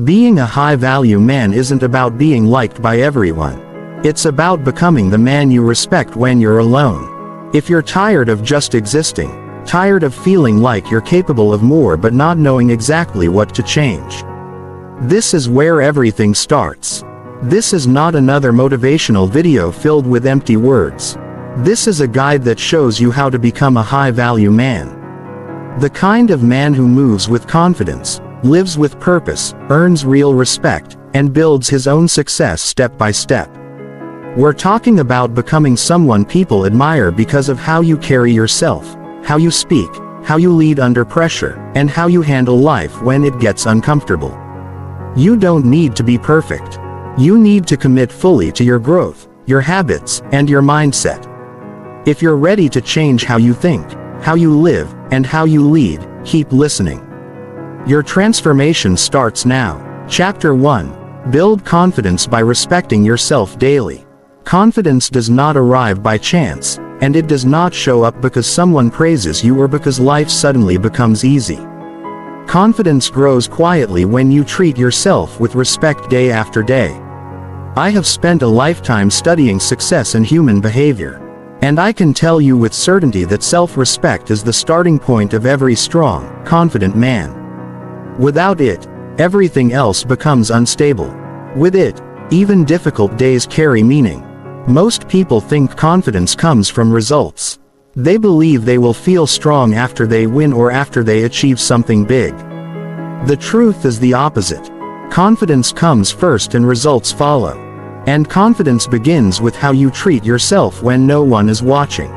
Being a high-value man isn't about being liked by everyone. It's about becoming the man you respect when you're alone. If you're tired of just existing, tired of feeling like you're capable of more but not knowing exactly what to change, this is where everything starts. This is not another motivational video filled with empty words. This is a guide that shows you how to become a high-value man. The kind of man who moves with confidence, lives with purpose, earns real respect, and builds his own success step by step. We're talking about becoming someone people admire because of how you carry yourself, how you speak, how you lead under pressure, and how you handle life when it gets uncomfortable. You don't need to be perfect. You need to commit fully to your growth, your habits, and your mindset. If you're ready to change how you think, how you live, and how you lead, keep listening. Your transformation starts now. Chapter 1. Build confidence by respecting yourself daily. Confidence does not arrive by chance, and it does not show up because someone praises you or because life suddenly becomes easy. Confidence grows quietly when you treat yourself with respect day after day. I have spent a lifetime studying success and human behavior, and I can tell you with certainty that self-respect is the starting point of every strong, confident man. Without it, everything else becomes unstable. With it, even difficult days carry meaning. Most people think confidence comes from results. They believe they will feel strong after they win or after they achieve something big. The truth is the opposite. Confidence comes first and results follow. And confidence begins with how you treat yourself when no one is watching.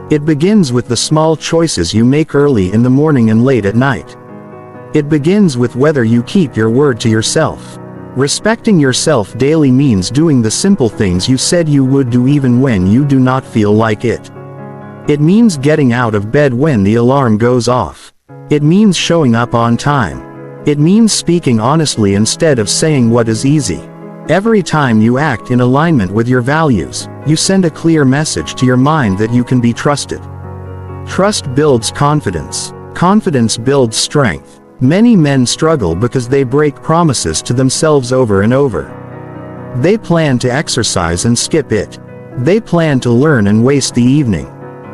It begins with the small choices you make early in the morning and late at night. It begins with whether you keep your word to yourself. Respecting yourself daily means doing the simple things you said you would do even when you do not feel like it. It means getting out of bed when the alarm goes off. It means showing up on time. It means speaking honestly instead of saying what is easy. Every time you act in alignment with your values, you send a clear message to your mind that you can be trusted. Trust builds confidence. Confidence builds strength. Many men struggle because they break promises to themselves over and over. They plan to exercise and skip it. They plan to learn and waste the evening.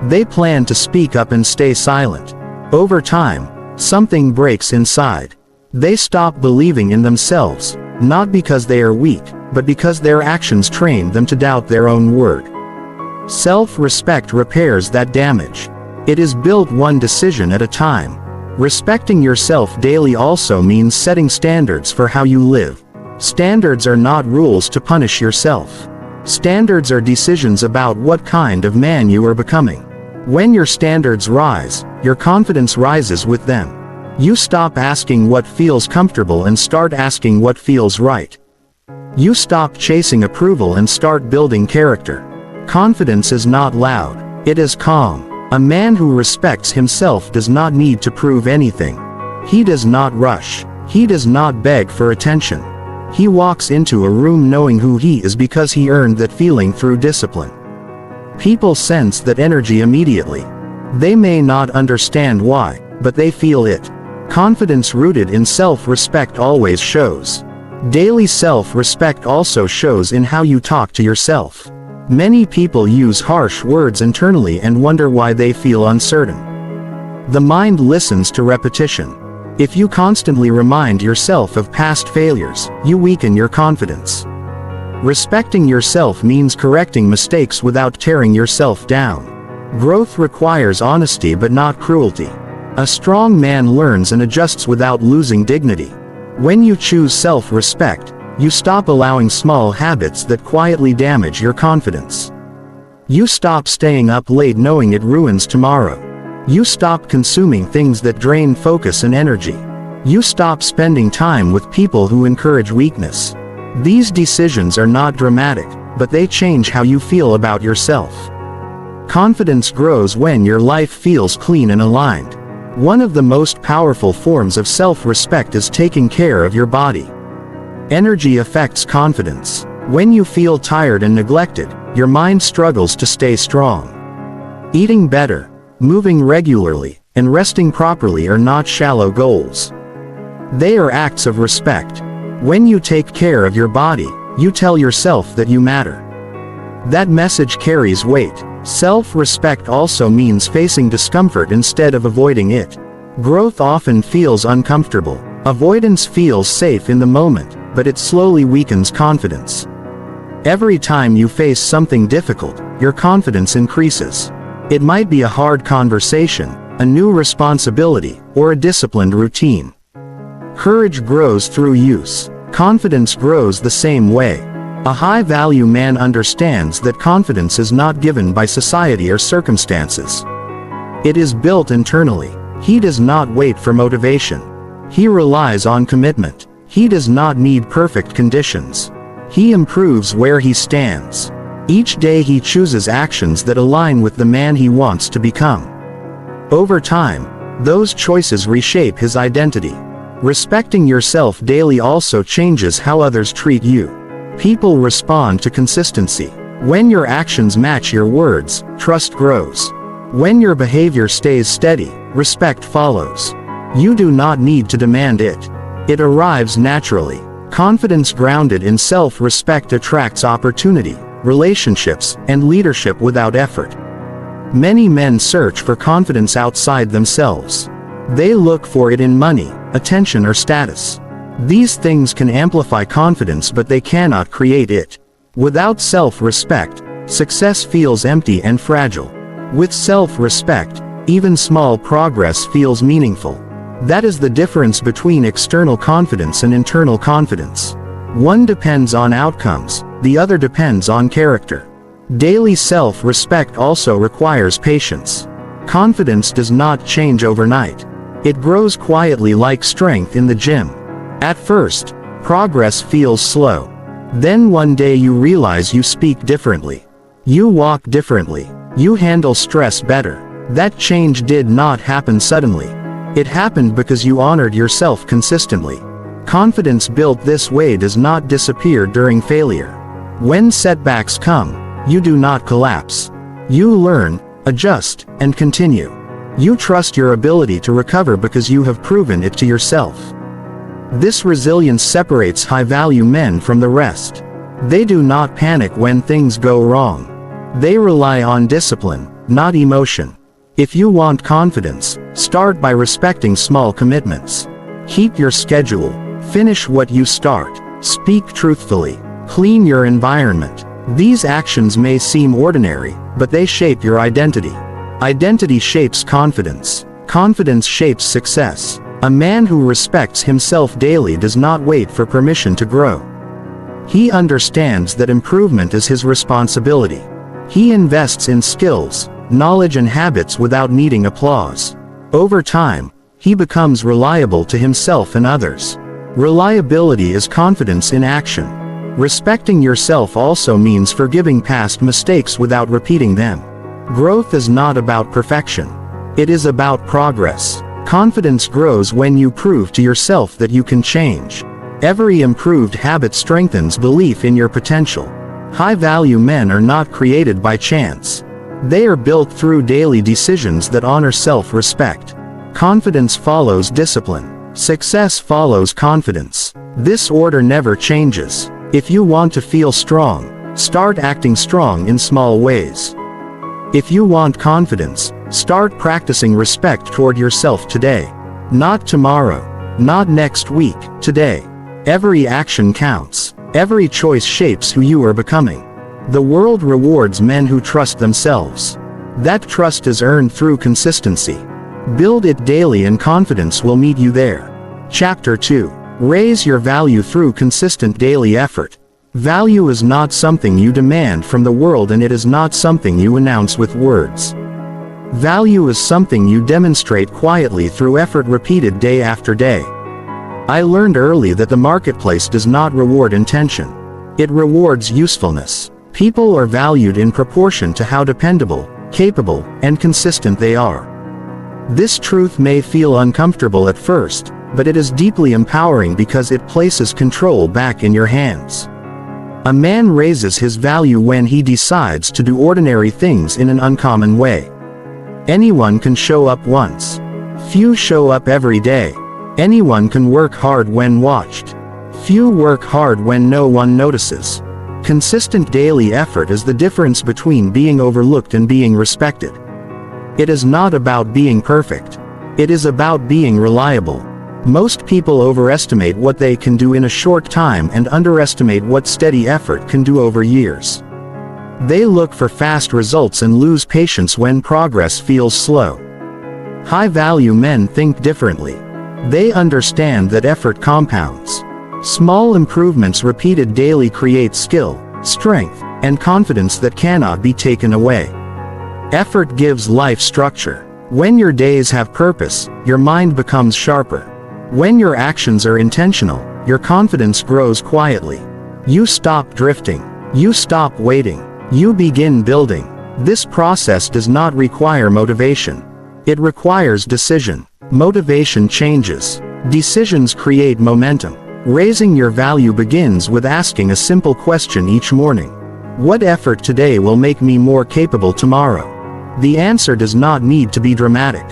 They plan to speak up and stay silent. Over time, something breaks inside. They stop believing in themselves, not because they are weak, but because their actions trained them to doubt their own word. Self-respect repairs that damage. It is built one decision at a time. Respecting yourself daily also means setting standards for how you live. Standards are not rules to punish yourself. Standards are decisions about what kind of man you are becoming. When your standards rise, your confidence rises with them. You stop asking what feels comfortable and start asking what feels right. You stop chasing approval and start building character. Confidence is not loud, it is calm. A man who respects himself does not need to prove anything. He does not rush. He does not beg for attention. He walks into a room knowing who he is because he earned that feeling through discipline. People sense that energy immediately. They may not understand why, but they feel it. Confidence rooted in self-respect always shows. Daily self-respect also shows in how you talk to yourself. Many people use harsh words internally and wonder why they feel uncertain. The mind listens to repetition. If you constantly remind yourself of past failures, you weaken your confidence. Respecting yourself means correcting mistakes without tearing yourself down. Growth requires honesty but not cruelty. A strong man learns and adjusts without losing dignity. When you choose self-respect, you stop allowing small habits that quietly damage your confidence. You stop staying up late knowing it ruins tomorrow. You stop consuming things that drain focus and energy. You stop spending time with people who encourage weakness. These decisions are not dramatic, but they change how you feel about yourself. Confidence grows when your life feels clean and aligned. One of the most powerful forms of self-respect is taking care of your body. Energy affects confidence. When you feel tired and neglected, your mind struggles to stay strong. Eating better, moving regularly, and resting properly are not shallow goals. They are acts of respect. When you take care of your body, you tell yourself that you matter. That message carries weight. Self-respect also means facing discomfort instead of avoiding it. Growth often feels uncomfortable. Avoidance feels safe in the moment, but it slowly weakens confidence. Every time you face something difficult, your confidence increases. It might be a hard conversation, a new responsibility, or a disciplined routine. Courage grows through use. Confidence grows the same way. A high-value man understands that confidence is not given by society or circumstances. It is built internally. He does not wait for motivation. He relies on commitment. He does not need perfect conditions. He improves where he stands. Each day he chooses actions that align with the man he wants to become. Over time, those choices reshape his identity. Respecting yourself daily also changes how others treat you. People respond to consistency. When your actions match your words, trust grows. When your behavior stays steady, respect follows. You do not need to demand it. It arrives naturally. Confidence grounded in self-respect attracts opportunity, relationships, and leadership without effort. Many men search for confidence outside themselves. They look for it in money, attention, or status. These things can amplify confidence, but they cannot create it. Without self-respect, success feels empty and fragile. With self-respect, even small progress feels meaningful. That is the difference between external confidence and internal confidence. One depends on outcomes, the other depends on character. Daily self-respect also requires patience. Confidence does not change overnight. It grows quietly like strength in the gym. At first, progress feels slow. Then one day you realize you speak differently. You walk differently. You handle stress better. That change did not happen suddenly. It happened because you honored yourself consistently. Confidence built this way does not disappear during failure. When setbacks come, you do not collapse. You learn, adjust, and continue. You trust your ability to recover because you have proven it to yourself. This resilience separates high-value men from the rest. They do not panic when things go wrong. They rely on discipline, not emotion. If you want confidence, start by respecting small commitments. Keep your schedule. Finish what you start. Speak truthfully. Clean your environment. These actions may seem ordinary, but they shape your identity. Identity shapes confidence. Confidence shapes success. A man who respects himself daily does not wait for permission to grow. He understands that improvement is his responsibility. He invests in skills, knowledge, and habits without needing applause. Over time, he becomes reliable to himself and others. Reliability is confidence in action. Respecting yourself also means forgiving past mistakes without repeating them. Growth is not about perfection. It is about progress. Confidence grows when you prove to yourself that you can change. Every improved habit strengthens belief in your potential. High-value men are not created by chance. They are built through daily decisions that honor self-respect. Confidence follows discipline. Success follows confidence. This order never changes. If you want to feel strong, start acting strong in small ways. If you want confidence, start practicing respect toward yourself today. Not tomorrow. Not next week, today. Every action counts. Every choice shapes who you are becoming. The world rewards men who trust themselves. That trust is earned through consistency. Build it daily and confidence will meet you there. Chapter 2. Raise your value through consistent daily effort. Value is not something you demand from the world, and it is not something you announce with words. Value is something you demonstrate quietly through effort repeated day after day. I learned early that the marketplace does not reward intention. It rewards usefulness. People are valued in proportion to how dependable, capable, and consistent they are. This truth may feel uncomfortable at first, but it is deeply empowering because it places control back in your hands. A man raises his value when he decides to do ordinary things in an uncommon way. Anyone can show up once. Few show up every day. Anyone can work hard when watched. Few work hard when no one notices. Consistent daily effort is the difference between being overlooked and being respected. It is not about being perfect. It is about being reliable. Most people overestimate what they can do in a short time and underestimate what steady effort can do over years. They look for fast results and lose patience when progress feels slow. High-value men think differently. They understand that effort compounds. Small improvements repeated daily create skill, strength, and confidence that cannot be taken away. Effort gives life structure. When your days have purpose, your mind becomes sharper. When your actions are intentional, your confidence grows quietly. You stop drifting. You stop waiting. You begin building. This process does not require motivation. It requires decision. Motivation changes. Decisions create momentum. Raising your value begins with asking a simple question each morning. What effort today will make me more capable tomorrow? The answer does not need to be dramatic.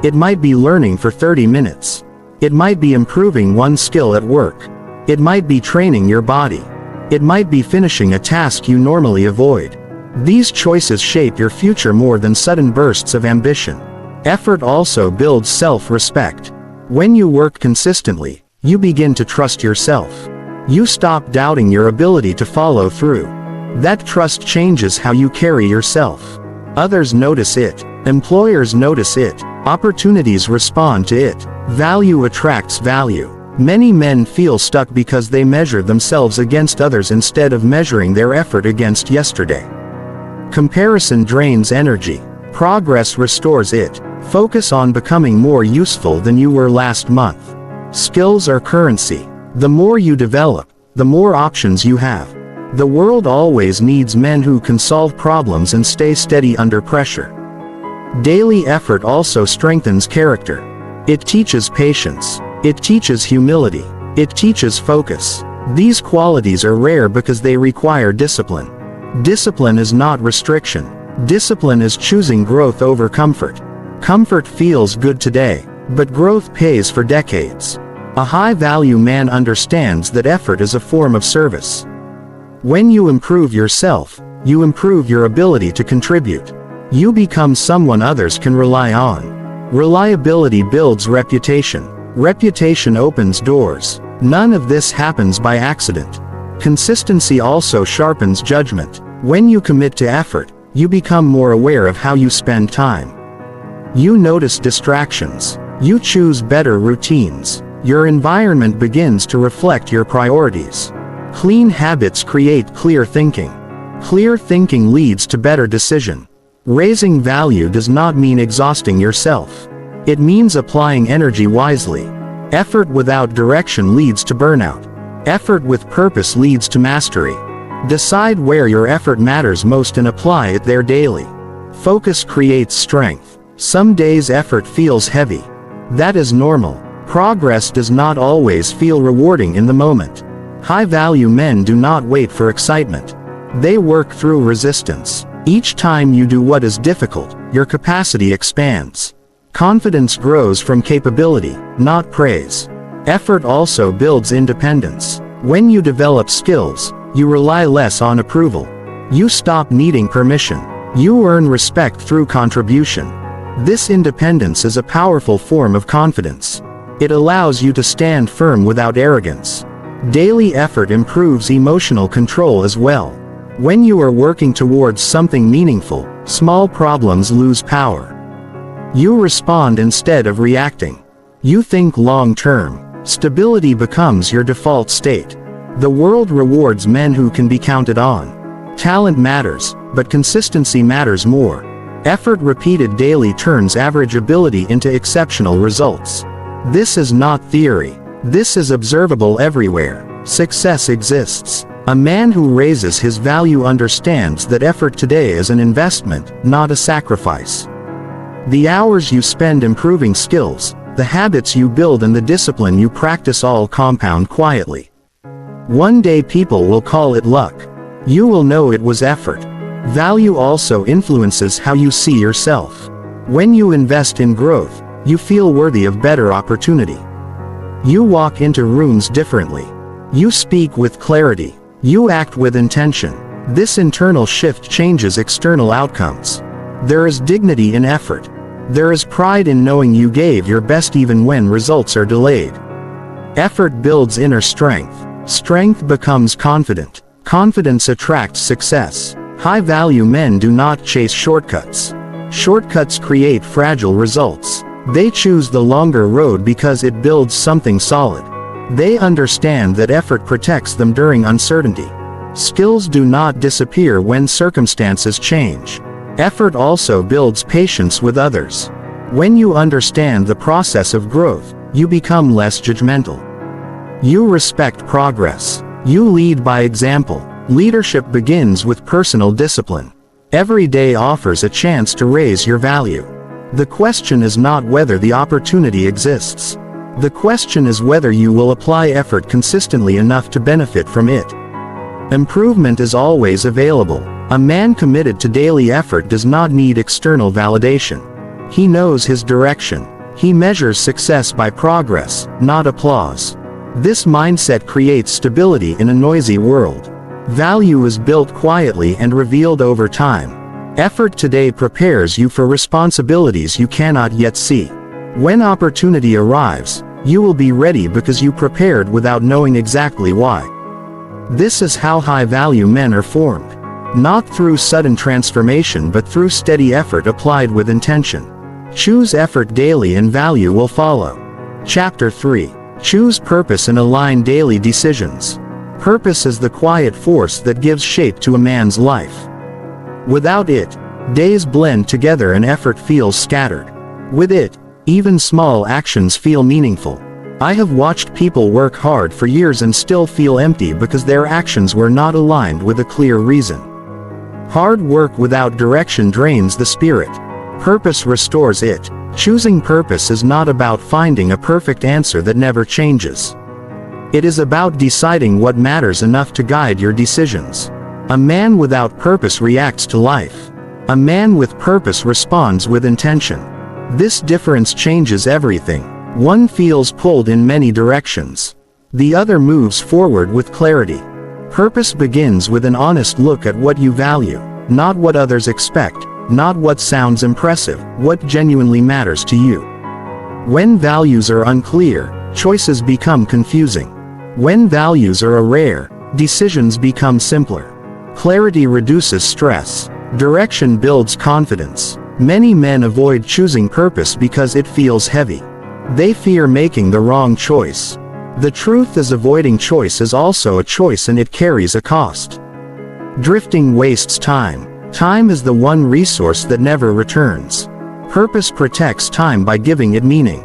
It might be learning for 30 minutes. It might be improving one skill at work. It might be training your body. It might be finishing a task you normally avoid. These choices shape your future more than sudden bursts of ambition. Effort also builds self-respect. When you work consistently, you begin to trust yourself. You stop doubting your ability to follow through. That trust changes how you carry yourself. Others notice it. Employers notice it. Opportunities respond to it. Value attracts value. Many men feel stuck because they measure themselves against others instead of measuring their effort against yesterday. Comparison drains energy. Progress restores it. Focus on becoming more useful than you were last month. Skills are currency. The more you develop, the more options you have. The world always needs men who can solve problems and stay steady under pressure. Daily effort also strengthens character. It teaches patience. It teaches humility. It teaches focus. These qualities are rare because they require discipline. Discipline is not restriction. Discipline is choosing growth over comfort. Comfort feels good today, but growth pays for decades. A high-value man understands that effort is a form of service. When you improve yourself, you improve your ability to contribute. You become someone others can rely on. Reliability builds reputation. Reputation opens doors. None of this happens by accident. Consistency also sharpens judgment. When you commit to effort, you become more aware of how you spend time. You notice distractions. You choose better routines. Your environment begins to reflect your priorities. Clean habits create clear thinking. Clear thinking leads to better decision. Raising value does not mean exhausting yourself. It means applying energy wisely. Effort without direction leads to burnout. Effort with purpose leads to mastery. Decide where your effort matters most and apply it there daily. Focus creates strength. Some days effort feels heavy. That is normal. Progress does not always feel rewarding in the moment. High-value men do not wait for excitement. They work through resistance. Each time you do what is difficult, your capacity expands. Confidence grows from capability, not praise. Effort also builds independence. When you develop skills, you rely less on approval. You stop needing permission. You earn respect through contribution. This independence is a powerful form of confidence. It allows you to stand firm without arrogance. Daily effort improves emotional control as well. When you are working towards something meaningful, small problems lose power. You respond instead of reacting. You think long-term. Stability becomes your default state. The world rewards men who can be counted on. Talent matters, but consistency matters more. Effort repeated daily turns average ability into exceptional results. This is not theory. This is observable everywhere. Success exists. A man who raises his value understands that effort today is an investment, not a sacrifice. The hours you spend improving skills, the habits you build and the discipline you practice all compound quietly. One day people will call it luck. You will know it was effort. Value also influences how you see yourself. When you invest in growth, you feel worthy of better opportunity. You walk into rooms differently. You speak with clarity. You act with intention. This internal shift changes external outcomes. There is dignity in effort. There is pride in knowing you gave your best even when results are delayed. Effort builds inner strength. Strength becomes confident. Confidence attracts success. High-value men do not chase shortcuts. Shortcuts create fragile results. They choose the longer road because it builds something solid. They understand that effort protects them during uncertainty. Skills do not disappear when circumstances change. Effort also builds patience with others. When you understand the process of growth, you become less judgmental. You respect progress. You lead by example. Leadership begins with personal discipline. Every day offers a chance to raise your value. The question is not whether the opportunity exists. The question is whether you will apply effort consistently enough to benefit from it. Improvement is always available. A man committed to daily effort does not need external validation. He knows his direction. He measures success by progress, not applause. This mindset creates stability in a noisy world. Value is built quietly and revealed over time. Effort today prepares you for responsibilities you cannot yet see. When opportunity arrives, you will be ready because you prepared without knowing exactly why. This is how high-value men are formed. Not through sudden transformation but through steady effort applied with intention. Choose effort daily and value will follow. Chapter 3. Choose purpose and align daily decisions. Purpose is the quiet force that gives shape to a man's life. Without it, days blend together and effort feels scattered. With it, even small actions feel meaningful. I have watched people work hard for years and still feel empty because their actions were not aligned with a clear reason. Hard work without direction drains the spirit. Purpose restores it. Choosing purpose is not about finding a perfect answer that never changes. It is about deciding what matters enough to guide your decisions. A man without purpose reacts to life. A man with purpose responds with intention. This difference changes everything. One feels pulled in many directions. The other moves forward with clarity. Purpose begins with an honest look at what you value, not what others expect, not what sounds impressive, what genuinely matters to you. When values are unclear, choices become confusing. When values are rare, decisions become simpler. Clarity reduces stress. Direction builds confidence. Many men avoid choosing purpose because it feels heavy. They fear making the wrong choice. The truth is, avoiding choice is also a choice and it carries a cost. Drifting wastes time. Time is the one resource that never returns. Purpose protects time by giving it meaning.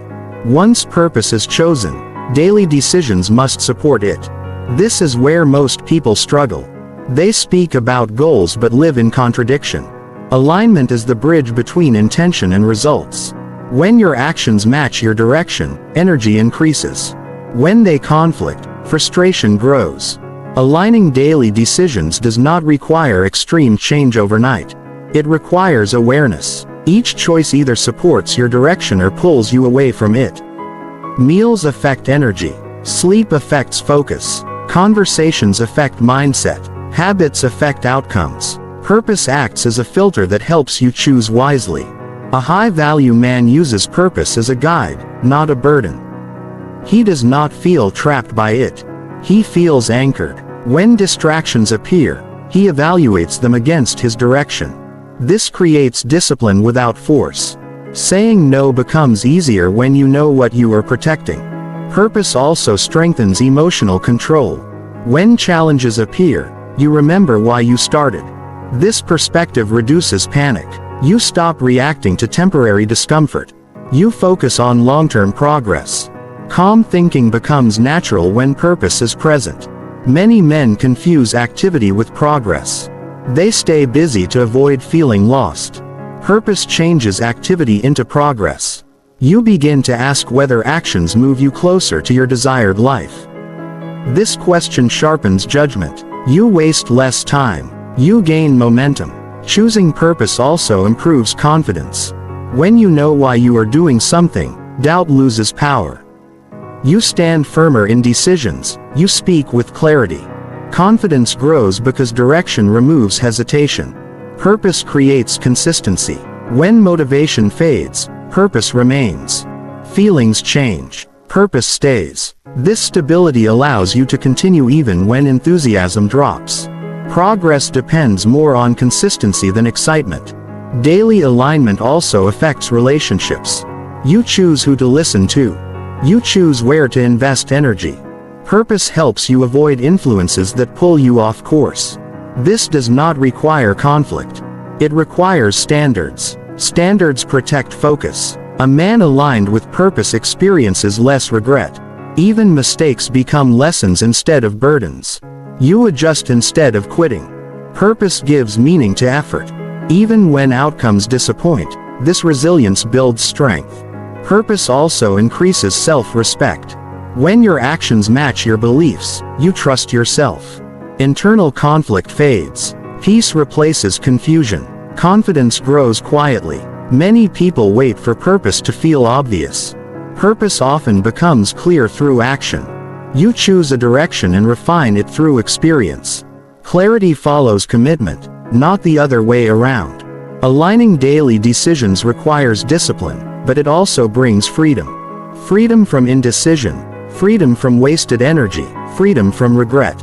Once purpose is chosen, daily decisions must support it. This is where most people struggle. They speak about goals but live in contradiction. Alignment is the bridge between intention and results. When your actions match your direction, energy increases. When they conflict, frustration grows. Aligning daily decisions does not require extreme change overnight. It requires awareness. Each choice either supports your direction or pulls you away from it. Meals affect energy. Sleep affects focus. Conversations affect mindset. Habits affect outcomes. Purpose acts as a filter that helps you choose wisely. A high-value man uses purpose as a guide, not a burden. He does not feel trapped by it. He feels anchored. When distractions appear, he evaluates them against his direction. This creates discipline without force. Saying no becomes easier when you know what you are protecting. Purpose also strengthens emotional control. When challenges appear, you remember why you started. This perspective reduces panic. You stop reacting to temporary discomfort. You focus on long-term progress. Calm thinking becomes natural when purpose is present. Many men confuse activity with progress. They stay busy to avoid feeling lost. Purpose changes activity into progress. You begin to ask whether actions move you closer to your desired life. This question sharpens judgment. You waste less time. You gain momentum. Choosing purpose also improves confidence. When you know why you are doing something, doubt loses power. You stand firmer in decisions, You speak with clarity. Confidence grows because direction removes hesitation. Purpose creates consistency. When motivation fades, purpose remains. Feelings change. Purpose stays. This stability allows you to continue even when enthusiasm drops. Progress depends more on consistency than excitement. Daily alignment also affects relationships. You choose who to listen to. You choose where to invest energy. Purpose helps you avoid influences that pull you off course. This does not require conflict. It requires standards. Standards protect focus. A man aligned with purpose experiences less regret. Even mistakes become lessons instead of burdens. You adjust instead of quitting. Purpose gives meaning to effort. Even when outcomes disappoint, this resilience builds strength. Purpose also increases self-respect. When your actions match your beliefs, you trust yourself. Internal conflict fades. Peace replaces confusion. Confidence grows quietly. Many people wait for purpose to feel obvious. Purpose often becomes clear through action. You choose a direction and refine it through experience. Clarity follows commitment, not the other way around. Aligning daily decisions requires discipline, but it also brings freedom. Freedom from indecision. Freedom from wasted energy, freedom from regret.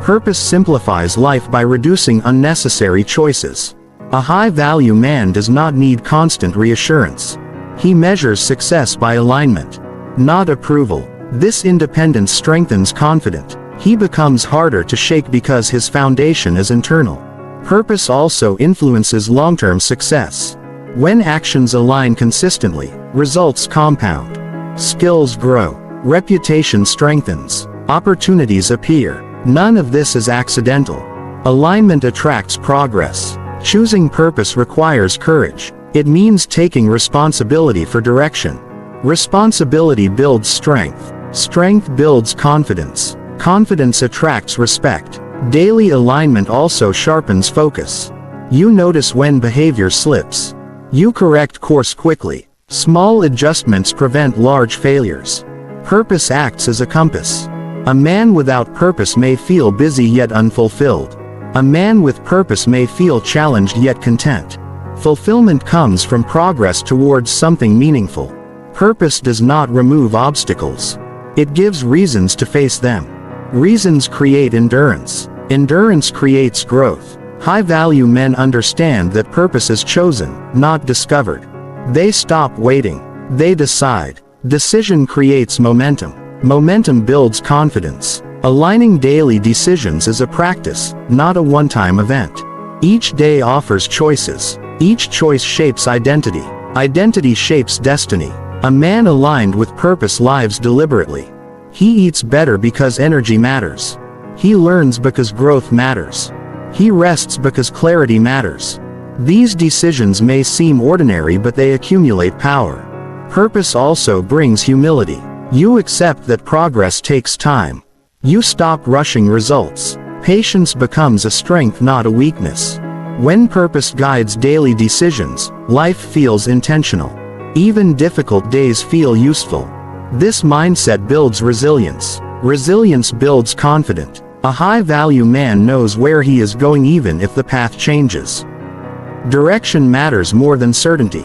Purpose simplifies life by reducing unnecessary choices. A high-value man does not need constant reassurance. He measures success by alignment, not approval. This independence strengthens confidence. He becomes harder to shake because his foundation is internal. Purpose also influences long-term success. When actions align consistently, results compound. Skills grow. Reputation strengthens. Opportunities appear. None of this is accidental. Alignment attracts progress. Choosing purpose requires courage. It means taking responsibility for direction. Responsibility builds strength. Strength builds confidence. Confidence attracts respect. Daily alignment also sharpens focus. You notice when behavior slips. You correct course quickly. Small adjustments prevent large failures. Purpose acts as a compass. A man without purpose may feel busy yet unfulfilled. A man with purpose may feel challenged yet content. Fulfillment comes from progress towards something meaningful. Purpose does not remove obstacles. It gives reasons to face them. Reasons create endurance. Endurance creates growth. High-value men understand that purpose is chosen, not discovered. They stop waiting. They decide. Decision creates momentum. Momentum builds confidence. Aligning daily decisions is a practice, not a one-time event. Each day offers choices. Each choice shapes identity. Identity shapes destiny. A man aligned with purpose lives deliberately. He eats better because energy matters. He learns because growth matters. He rests because clarity matters. These decisions may seem ordinary, but they accumulate power. Purpose also brings humility. You accept that progress takes time. You stop rushing results. Patience becomes a strength, not a weakness. When purpose guides daily decisions, life feels intentional. Even difficult days feel useful. This mindset builds resilience. Resilience builds confidence. A high-value man knows where he is going even if the path changes. Direction matters more than certainty.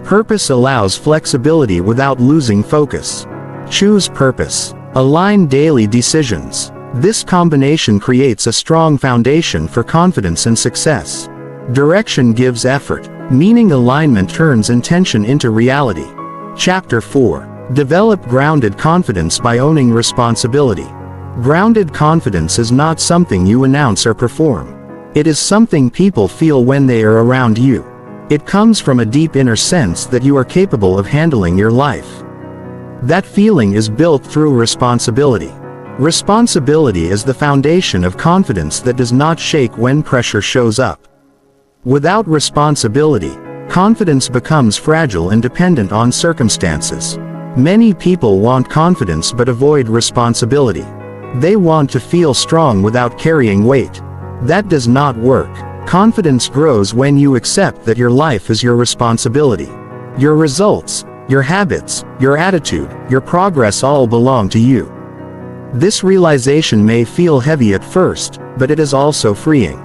Purpose allows flexibility without losing focus. Choose purpose. Align daily decisions. This combination creates a strong foundation for confidence and success. Direction gives effort. Meaning alignment turns intention into reality. Chapter 4. Develop grounded confidence by owning responsibility. Grounded confidence is not something you announce or perform. It is something people feel when they are around you. It comes from a deep inner sense that you are capable of handling your life. That feeling is built through responsibility. Responsibility is the foundation of confidence that does not shake when pressure shows up. Without responsibility, confidence becomes fragile and dependent on circumstances. Many people want confidence but avoid responsibility. They want to feel strong without carrying weight. That does not work. Confidence grows when you accept that your life is your responsibility. Your results, your habits, your attitude, your progress all belong to you. This realization may feel heavy at first, but it is also freeing.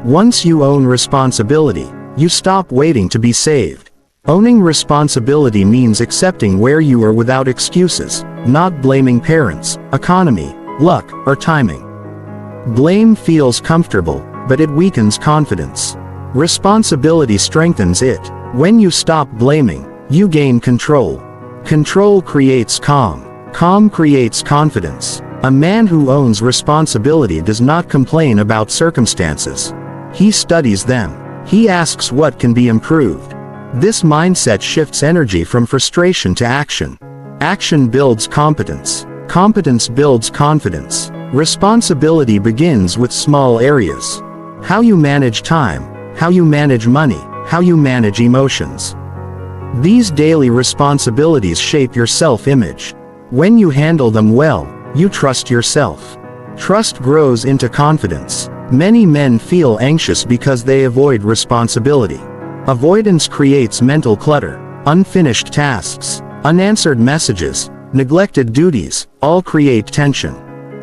Once you own responsibility, you stop waiting to be saved. Owning responsibility means accepting where you are without excuses, not blaming parents, economy, luck, or timing. Blame feels comfortable, but it weakens confidence. Responsibility strengthens it. When you stop blaming, you gain control. Control creates calm. Calm creates confidence. A man who owns responsibility does not complain about circumstances. He studies them. He asks what can be improved. This mindset shifts energy from frustration to action. Action builds competence. Competence builds confidence. Responsibility begins with small areas. How you manage time, how you manage money, how you manage emotions. These daily responsibilities shape your self-image. When you handle them well, you trust yourself. Trust grows into confidence. Many men feel anxious because they avoid responsibility. Avoidance creates mental clutter. Unfinished tasks, unanswered messages, neglected duties, all create tension.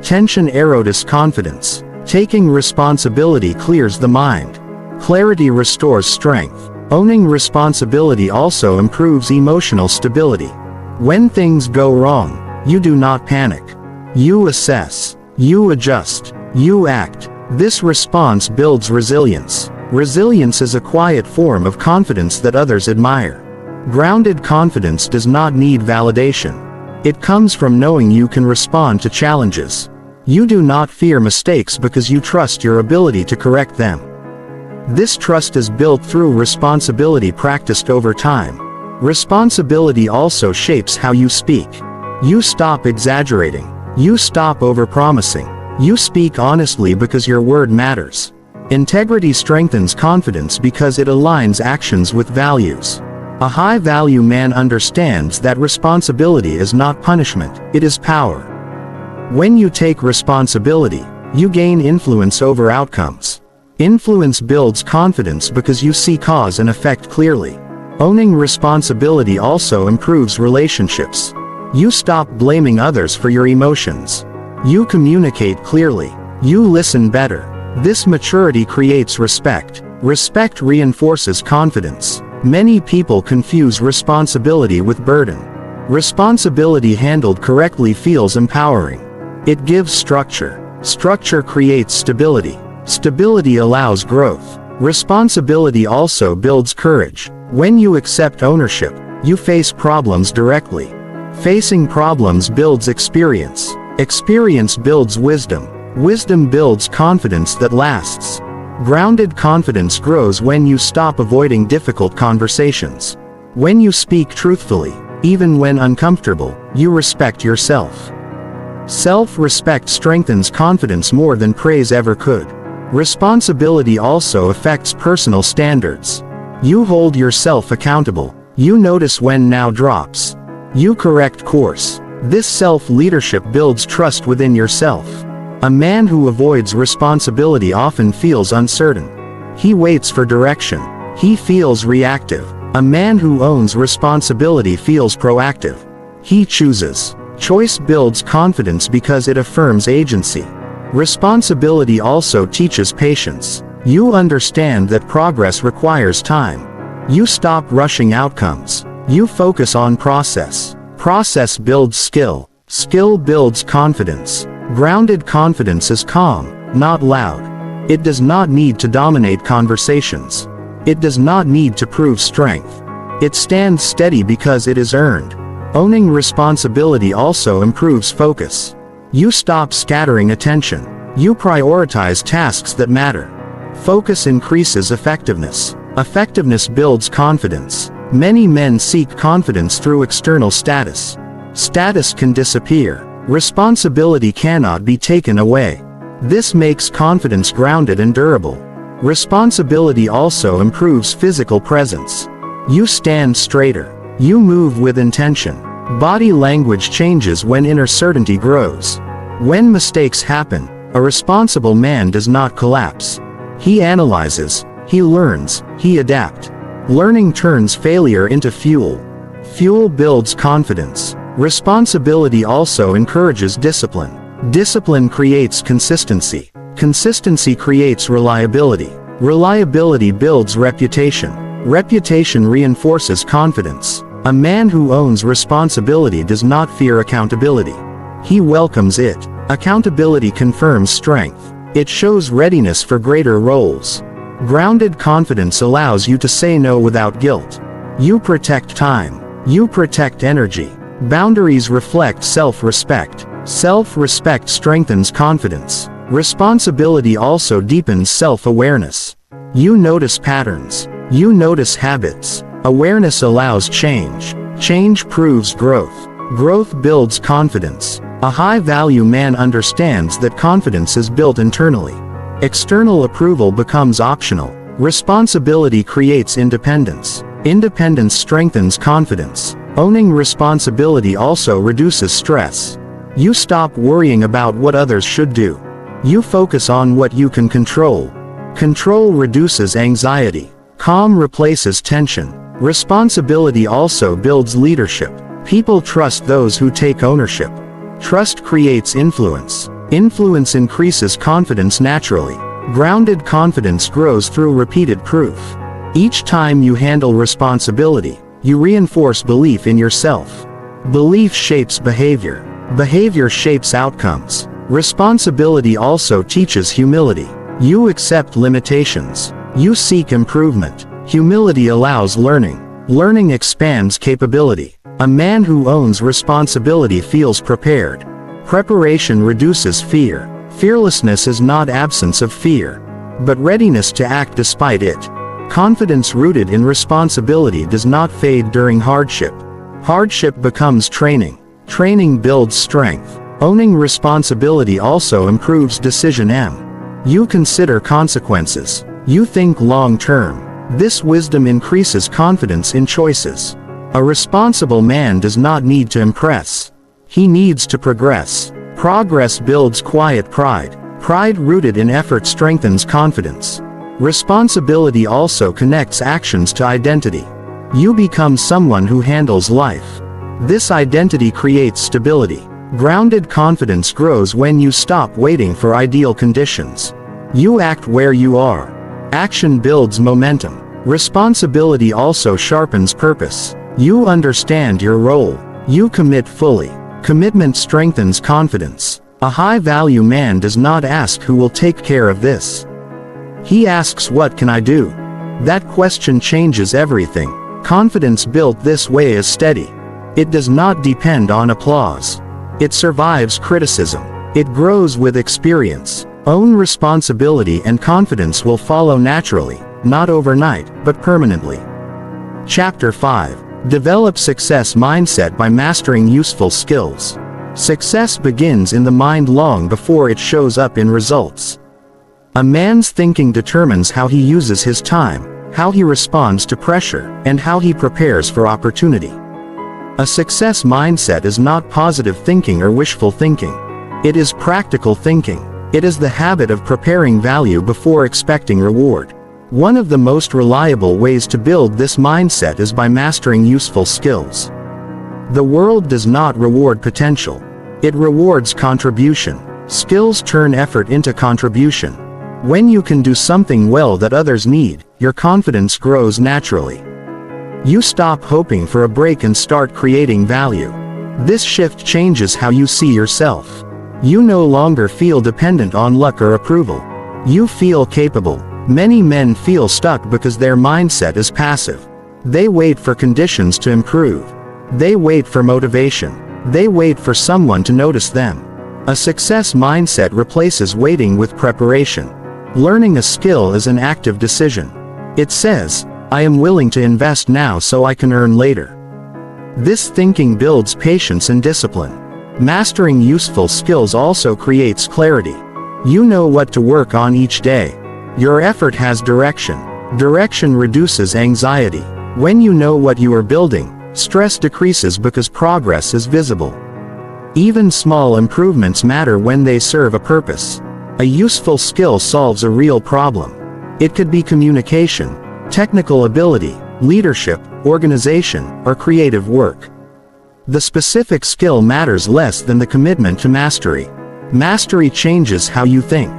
Tension erodes confidence. Taking responsibility clears the mind. Clarity restores strength. Owning responsibility also improves emotional stability. When things go wrong, you do not panic. You assess. You adjust. You act. This response builds resilience. Resilience is a quiet form of confidence that others admire. Grounded confidence does not need validation. It comes from knowing you can respond to challenges. You do not fear mistakes because you trust your ability to correct them. This trust is built through responsibility practiced over time. Responsibility also shapes how you speak. You stop exaggerating. You stop overpromising. You speak honestly because your word matters. Integrity strengthens confidence because it aligns actions with values. A high-value man understands that responsibility is not punishment, it is power. When you take responsibility, you gain influence over outcomes. Influence builds confidence because you see cause and effect clearly. Owning responsibility also improves relationships. You stop blaming others for your emotions. You communicate clearly. You listen better. This maturity creates respect. Respect reinforces confidence. Many people confuse responsibility with burden. Responsibility handled correctly feels empowering. It gives structure. Structure creates stability. Stability allows growth. Responsibility also builds courage. When you accept ownership, you face problems directly. Facing problems builds experience. Experience builds wisdom. Wisdom builds confidence that lasts. Grounded confidence grows when you stop avoiding difficult conversations. When you speak truthfully, even when uncomfortable, you respect yourself. Self-respect strengthens confidence more than praise ever could. Responsibility also affects personal standards. You hold yourself accountable. You notice when now drops. You correct course. This self-leadership builds trust within yourself. A man who avoids responsibility often feels uncertain. He waits for direction. He feels reactive. A man who owns responsibility feels proactive. He chooses. Choice builds confidence because it affirms agency. Responsibility also teaches patience. You understand that progress requires time. You stop rushing outcomes. You focus on process. Process builds skill. Skill builds confidence. Grounded confidence is calm, not loud. It does not need to dominate conversations. It does not need to prove strength. It stands steady because it is earned. Owning responsibility also improves focus. You stop scattering attention. You prioritize tasks that matter. Focus increases effectiveness. Effectiveness builds confidence. Many men seek confidence through external status. Status can disappear. Responsibility cannot be taken away. This makes confidence grounded and durable. Responsibility also improves physical presence. You stand straighter. You move with intention. Body language changes when inner certainty grows. When mistakes happen, a responsible man does not collapse. He analyzes, he learns, he adapts. Learning turns failure into fuel. Fuel builds confidence. Responsibility also encourages discipline. Discipline creates consistency. Consistency creates reliability. Reliability builds reputation. Reputation reinforces confidence. A man who owns responsibility does not fear accountability. He welcomes it. Accountability confirms strength. It shows readiness for greater roles. Grounded confidence allows you to say no without guilt. You protect time. You protect energy. Boundaries reflect self-respect. Self-respect strengthens confidence. Responsibility also deepens self-awareness. You notice patterns. You notice habits. Awareness allows change. Change proves growth. Growth builds confidence. A high-value man understands that confidence is built internally. External approval becomes optional. Responsibility creates independence. Independence strengthens confidence. Owning responsibility also reduces stress. You stop worrying about what others should do. You focus on what you can control. Control reduces anxiety. Calm replaces tension. Responsibility also builds leadership. People trust those who take ownership. Trust creates influence. Influence increases confidence naturally. Grounded confidence grows through repeated proof. Each time you handle responsibility, you reinforce belief in yourself. Belief shapes behavior. Behavior shapes outcomes. Responsibility also teaches humility. You accept limitations. You seek improvement. Humility allows learning. Learning expands capability. A man who owns responsibility feels prepared. Preparation reduces fear. Fearlessness is not absence of fear, but readiness to act despite it. Confidence rooted in responsibility does not fade during hardship. Hardship becomes training. Training builds strength. Owning responsibility also improves decision. You consider consequences. You think long term. This wisdom increases confidence in choices. A responsible man does not need to impress. He needs to progress. Progress builds quiet pride. Pride rooted in effort strengthens confidence. Responsibility also connects actions to identity. You become someone who handles life. This identity creates stability. Grounded confidence grows when you stop waiting for ideal conditions. You act where you are. Action builds momentum. Responsibility also sharpens purpose. You understand your role. You commit fully. Commitment strengthens confidence. A high-value man does not ask who will take care of this. He asks, what can I do? That question changes everything. Confidence built this way is steady. It does not depend on applause. It survives criticism. It grows with experience. Own responsibility and confidence will follow naturally, not overnight, but permanently. Chapter 5. Develop success mindset by mastering useful skills. Success begins in the mind long before it shows up in results. A man's thinking determines how he uses his time, how he responds to pressure, and how he prepares for opportunity. A success mindset is not positive thinking or wishful thinking. It is practical thinking. It is the habit of preparing value before expecting reward. One of the most reliable ways to build this mindset is by mastering useful skills. The world does not reward potential. It rewards contribution. Skills turn effort into contribution. When you can do something well that others need, your confidence grows naturally. You stop hoping for a break and start creating value. This shift changes how you see yourself. You no longer feel dependent on luck or approval. You feel capable. Many men feel stuck because their mindset is passive. They wait for conditions to improve. They wait for motivation. They wait for someone to notice them. A success mindset replaces waiting with preparation. Learning a skill is an active decision. It says, I am willing to invest now so I can earn later. This thinking builds patience and discipline. Mastering useful skills also creates clarity. You know what to work on each day. Your effort has direction. Direction reduces anxiety. When you know what you are building, stress decreases because progress is visible. Even small improvements matter when they serve a purpose. A useful skill solves a real problem. It could be communication, technical ability, leadership, organization, or creative work. The specific skill matters less than the commitment to mastery. Mastery changes how you think.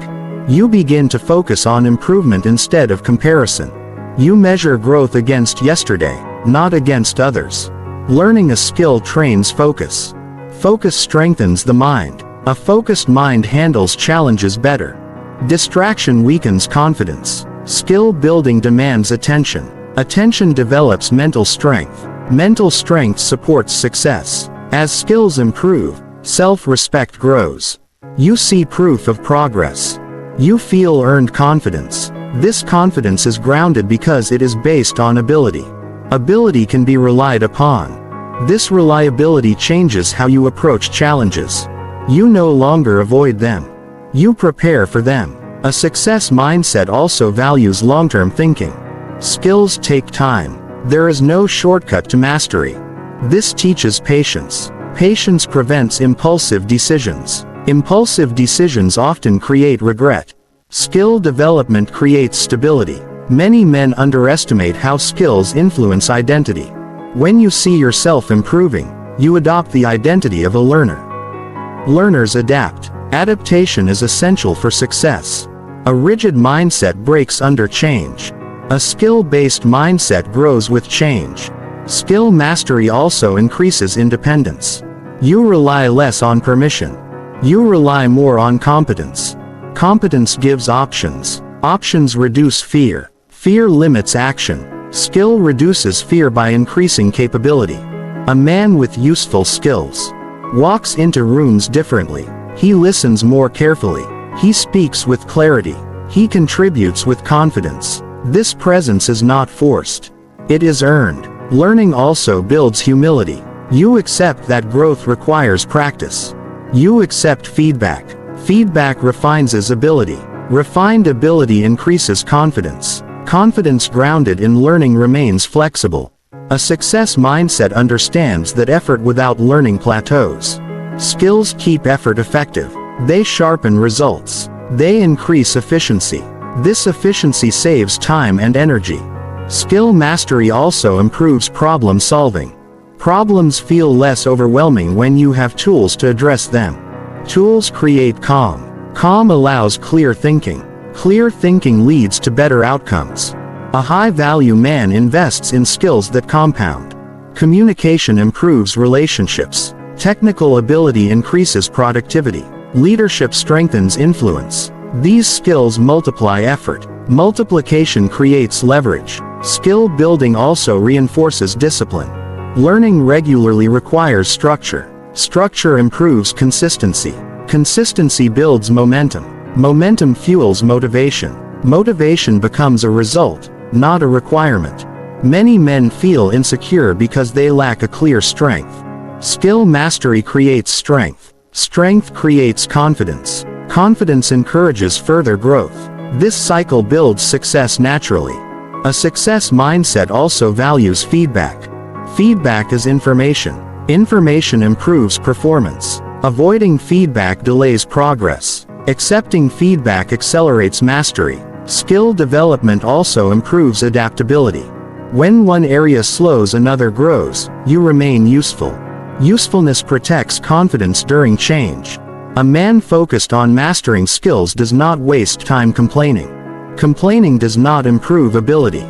You begin to focus on improvement instead of comparison. You measure growth against yesterday, not against others. Learning a skill trains focus. Focus strengthens the mind. A focused mind handles challenges better. Distraction weakens confidence. Skill building demands attention. Attention develops mental strength. Mental strength supports success. As skills improve, self-respect grows. You see proof of progress. You feel earned confidence. This confidence is grounded because it is based on ability. Ability can be relied upon. This reliability changes how you approach challenges. You no longer avoid them. You prepare for them. A success mindset also values long-term thinking. Skills take time. There is no shortcut to mastery. This teaches patience. Patience prevents impulsive decisions. Impulsive decisions often create regret. Skill development creates stability. Many men underestimate how skills influence identity. When you see yourself improving, you adopt the identity of a learner. Learners adapt. Adaptation is essential for success. A rigid mindset breaks under change. A skill-based mindset grows with change. Skill mastery also increases independence. You rely less on permission. You rely more on competence. Competence gives options. Options reduce fear. Fear limits action. Skill reduces fear by increasing capability. A man with useful skills walks into rooms differently. He listens more carefully. He speaks with clarity. He contributes with confidence. This presence is not forced. It is earned. Learning also builds humility. You accept that growth requires practice. You accept feedback. Feedback refines his ability. Refined ability increases confidence. Confidence grounded in learning remains flexible. A success mindset understands that effort without learning plateaus. Skills keep effort effective. They sharpen results. They increase efficiency. This efficiency saves time and energy. Skill mastery also improves problem solving. Problems feel less overwhelming when you have tools to address them. Tools create calm. Calm allows clear thinking. Clear thinking leads to better outcomes. A high-value man invests in skills that compound. Communication improves relationships. Technical ability increases productivity. Leadership strengthens influence. These skills multiply effort. Multiplication creates leverage. Skill building also reinforces discipline. Learning regularly requires structure. Structure improves consistency. Consistency builds momentum. Momentum fuels motivation. Motivation becomes a result, not a requirement. Many men feel insecure because they lack a clear strength. Skill mastery creates strength. Strength creates confidence. Confidence encourages further growth. This cycle builds success naturally. A success mindset also values feedback. Feedback is information. Information improves performance. Avoiding feedback delays progress. Accepting feedback accelerates mastery. Skill development also improves adaptability. When one area slows, another grows. You remain useful. Usefulness protects confidence during change. A man focused on mastering skills does not waste time complaining. Complaining does not improve ability.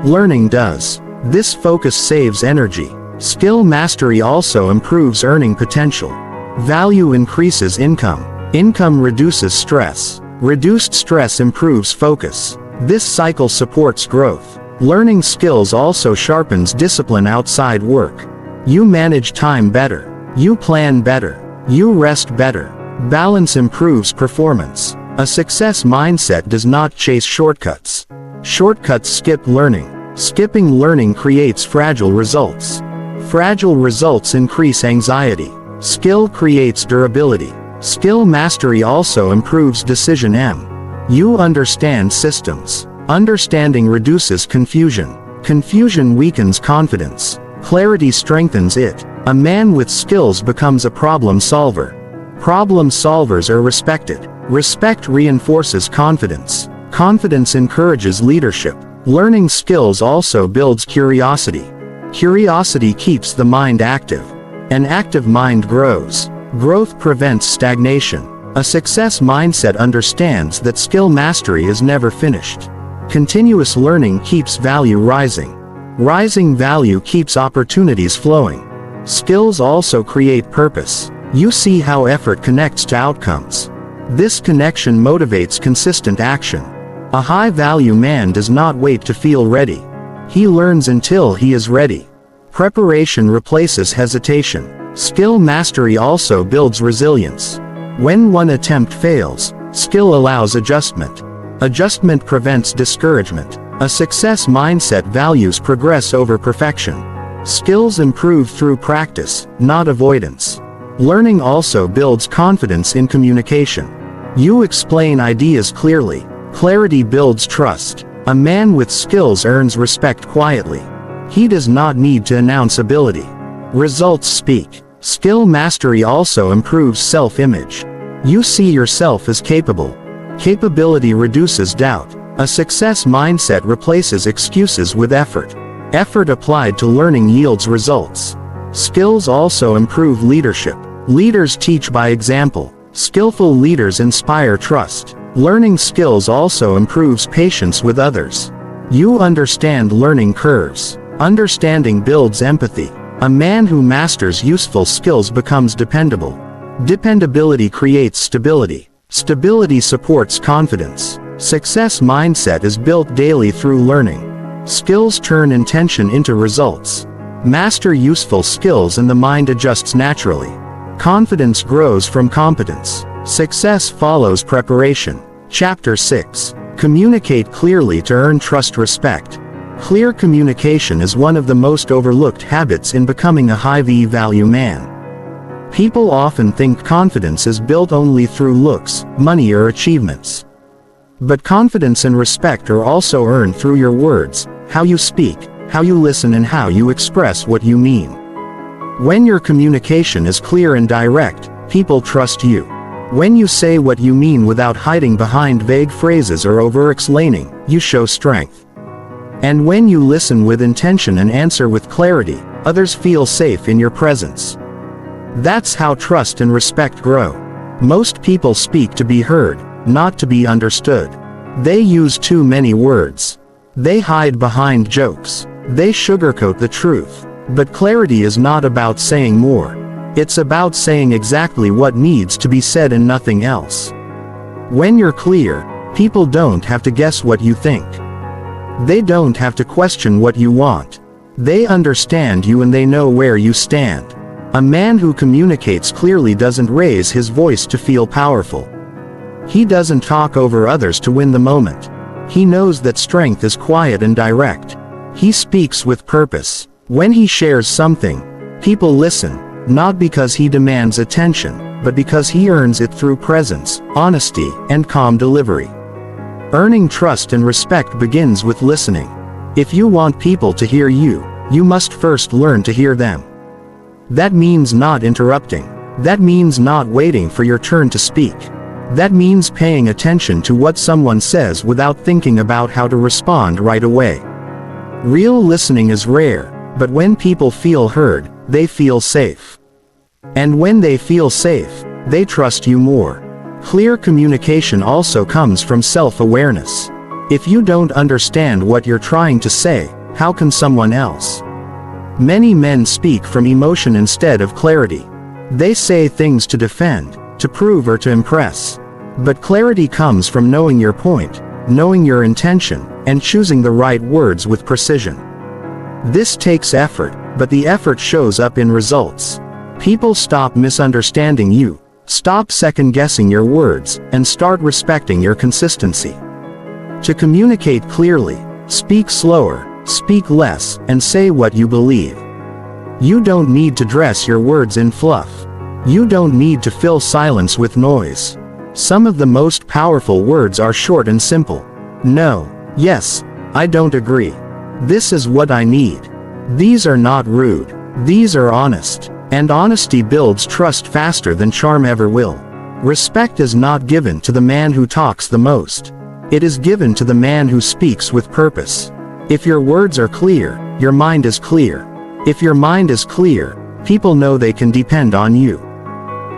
Learning does. This focus saves energy. Skill mastery also improves earning potential. Value increases income. Income reduces stress. Reduced stress improves focus. This cycle supports growth. Learning skills also sharpens discipline outside work. You manage time better. You plan better. You rest better. Balance improves performance. A success mindset does not chase shortcuts. Shortcuts skip learning. Skipping learning creates fragile results. Fragile results increase anxiety. Skill creates durability. Skill mastery also improves decision. You understand systems. Understanding reduces confusion. Confusion weakens confidence. Clarity strengthens it. A man with skills becomes a problem solver. Problem solvers are respected. Respect reinforces confidence. Confidence encourages leadership. Learning skills also builds curiosity. Curiosity keeps the mind active. An active mind grows. Growth prevents stagnation. A success mindset understands that skill mastery is never finished. Continuous learning keeps value rising. Rising value keeps opportunities flowing. Skills also create purpose. You see how effort connects to outcomes. This connection motivates consistent action. A high-value man does not wait to feel ready. He learns until he is ready. Preparation replaces hesitation. Skill mastery also builds resilience. When one attempt fails, skill allows adjustment. Adjustment prevents discouragement. A success mindset values progress over perfection. Skills improve through practice, not avoidance. Learning also builds confidence in communication. You explain ideas clearly. Clarity builds trust. A man with skills earns respect quietly. He does not need to announce ability. Results speak. Skill mastery also improves self-image. You see yourself as capable. Capability reduces doubt. A success mindset replaces excuses with effort. Effort applied to learning yields results. Skills also improve leadership. Leaders teach by example. Skillful leaders inspire trust. Learning skills also improves patience with others. You understand learning curves. Understanding builds empathy. A man who masters useful skills becomes dependable. Dependability creates stability. Stability supports confidence. Success mindset is built daily through learning. Skills turn intention into results. Master useful skills and the mind adjusts naturally. Confidence grows from competence. Success follows preparation. Chapter 6. Communicate clearly to earn trust respect. Clear communication is one of the most overlooked habits in becoming a high-value man. People often think confidence is built only through looks, money or achievements. But confidence and respect are also earned through your words, how you speak, how you listen and how you express what you mean. When your communication is clear and direct, people trust you. When you say what you mean without hiding behind vague phrases or over-explaining, you show strength. And when you listen with intention and answer with clarity, others feel safe in your presence. That's how trust and respect grow. Most people speak to be heard, not to be understood. They use too many words. They hide behind jokes. They sugarcoat the truth. But clarity is not about saying more. It's about saying exactly what needs to be said and nothing else. When you're clear, people don't have to guess what you think. They don't have to question what you want. They understand you and they know where you stand. A man who communicates clearly doesn't raise his voice to feel powerful. He doesn't talk over others to win the moment. He knows that strength is quiet and direct. He speaks with purpose. When he shares something, people listen, not because he demands attention, but because he earns it through presence, honesty, and calm delivery. Earning trust and respect begins with listening. If you want people to hear you, you must first learn to hear them. That means not interrupting. That means not waiting for your turn to speak. That means paying attention to what someone says without thinking about how to respond right away. Real listening is rare, but when people feel heard, they feel safe. And when they feel safe, they trust you more. Clear communication also comes from self-awareness. If you don't understand what you're trying to say, how can someone else? Many men speak from emotion instead of clarity. They say things to defend, to prove or to impress. But clarity comes from knowing your point, knowing your intention, and choosing the right words with precision. This takes effort, but the effort shows up in results. People stop misunderstanding you, stop second-guessing your words, and start respecting your consistency. To communicate clearly, speak slower, speak less, and say what you believe. You don't need to dress your words in fluff. You don't need to fill silence with noise. Some of the most powerful words are short and simple. No. Yes. I don't agree. This is what I need. These are not rude. These are honest. And honesty builds trust faster than charm ever will. Respect is not given to the man who talks the most. It is given to the man who speaks with purpose. If your words are clear, your mind is clear. If your mind is clear, people know they can depend on you.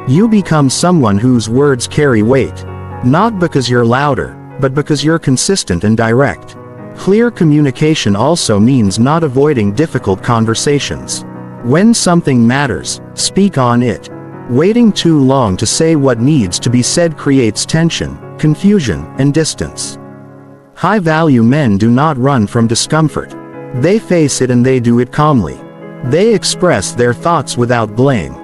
You become someone whose words carry weight. Not because you're louder, but because you're consistent and direct. Clear communication also means not avoiding difficult conversations. When something matters, speak on it. Waiting too long to say what needs to be said creates tension, confusion, and distance. High-value men do not run from discomfort. They face it and they do it calmly. They express their thoughts without blame.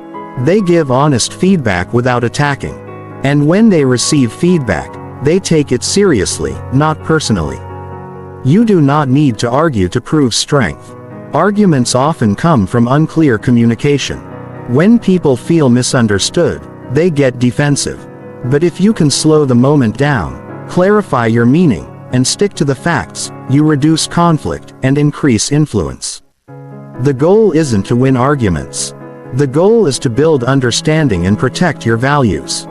They give honest feedback without attacking. And when they receive feedback, they take it seriously, not personally. You do not need to argue to prove strength. Arguments often come from unclear communication. When people feel misunderstood, they get defensive. But if you can slow the moment down, clarify your meaning, and stick to the facts, you reduce conflict and increase influence. The goal isn't to win arguments. The goal is to build understanding and protect your values.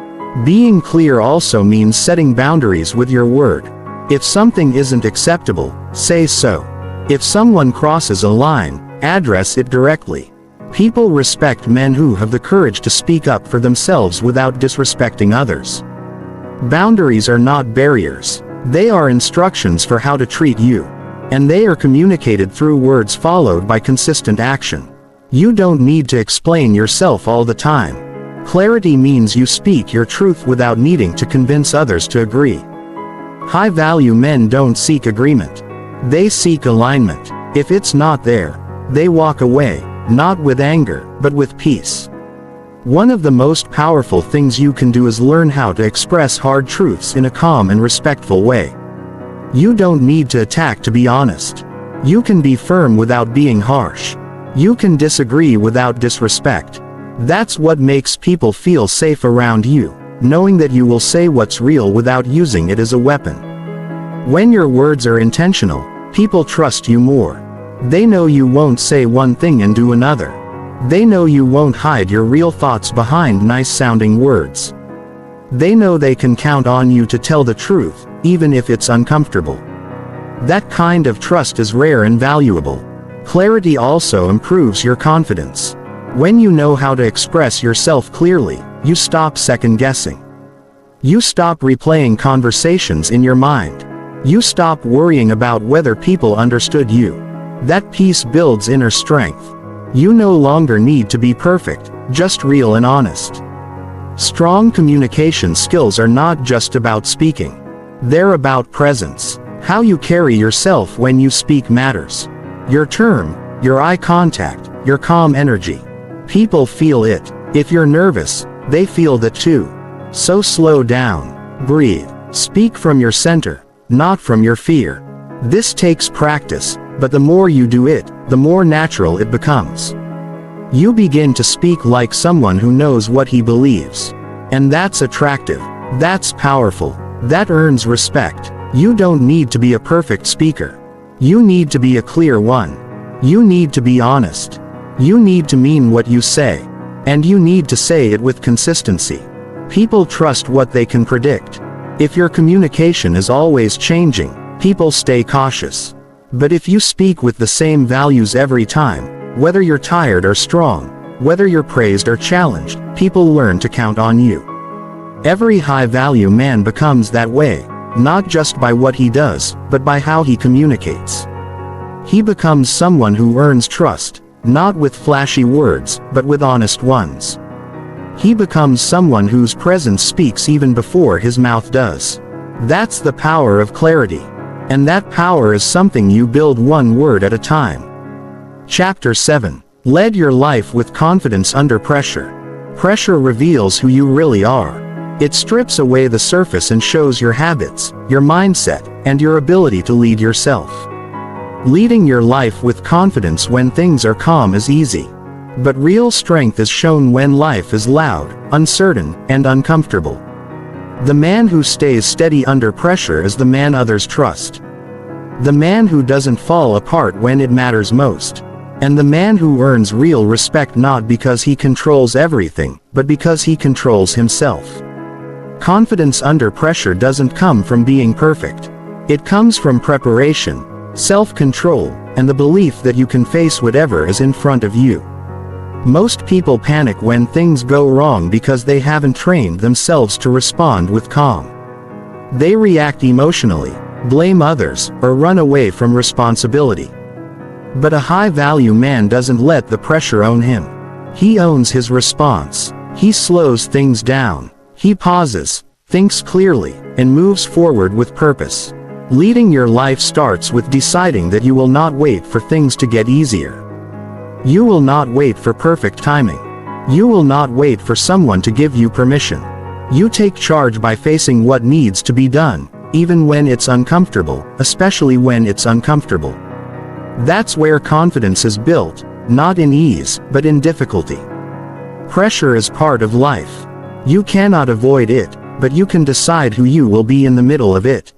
Being clear also means setting boundaries with your word. If something isn't acceptable, say so. If someone crosses a line, address it directly. People respect men who have the courage to speak up for themselves without disrespecting others. Boundaries are not barriers. They are instructions for how to treat you. And they are communicated through words followed by consistent action. You don't need to explain yourself all the time. Clarity means you speak your truth without needing to convince others to agree. High-value men don't seek agreement. They seek alignment. If it's not there, they walk away, not with anger, but with peace. One of the most powerful things you can do is learn how to express hard truths in a calm and respectful way. You don't need to attack to be honest. You can be firm without being harsh. You can disagree without disrespect. That's what makes people feel safe around you, knowing that you will say what's real without using it as a weapon. When your words are intentional, people trust you more. They know you won't say one thing and do another. They know you won't hide your real thoughts behind nice-sounding words. They know they can count on you to tell the truth, even if it's uncomfortable. That kind of trust is rare and valuable. Clarity also improves your confidence. When you know how to express yourself clearly, you stop second-guessing. You stop replaying conversations in your mind. You stop worrying about whether people understood you. That peace builds inner strength. You no longer need to be perfect, just real and honest. Strong communication skills are not just about speaking. They're about presence. How you carry yourself when you speak matters. Your tone, your eye contact, your calm energy. People feel it. If you're nervous, they feel that too. So slow down. Breathe. Speak from your center, not from your fear. This takes practice, but the more you do it, the more natural it becomes. You begin to speak like someone who knows what he believes. And that's attractive. That's powerful. That earns respect. You don't need to be a perfect speaker. You need to be a clear one. You need to be honest. You need to mean what you say. And you need to say it with consistency. People trust what they can predict. If your communication is always changing, people stay cautious. But if you speak with the same values every time, whether you're tired or strong, whether you're praised or challenged, people learn to count on you. Every high-value man becomes that way, not just by what he does, but by how he communicates. He becomes someone who earns trust, not with flashy words, but with honest ones. He becomes someone whose presence speaks even before his mouth does. That's the power of clarity. And that power is something you build one word at a time. Chapter 7. Lead your life with confidence under pressure. Pressure reveals who you really are. It strips away the surface and shows your habits, your mindset, and your ability to lead yourself. Leading your life with confidence when things are calm is easy. But real strength is shown when life is loud, uncertain, and uncomfortable. The man who stays steady under pressure is the man others trust. The man who doesn't fall apart when it matters most. And the man who earns real respect not because he controls everything, but because he controls himself. Confidence under pressure doesn't come from being perfect. It comes from preparation, self-control, and the belief that you can face whatever is in front of you. Most people panic when things go wrong because they haven't trained themselves to respond with calm. They react emotionally, blame others, or run away from responsibility. But a high-value man doesn't let the pressure own him. He owns his response. He slows things down. He pauses, thinks clearly, and moves forward with purpose. Leading your life starts with deciding that you will not wait for things to get easier. You will not wait for perfect timing. You will not wait for someone to give you permission. You take charge by facing what needs to be done, even when it's uncomfortable, especially when it's uncomfortable. That's where confidence is built, not in ease, but in difficulty. Pressure is part of life. You cannot avoid it, but you can decide who you will be in the middle of it.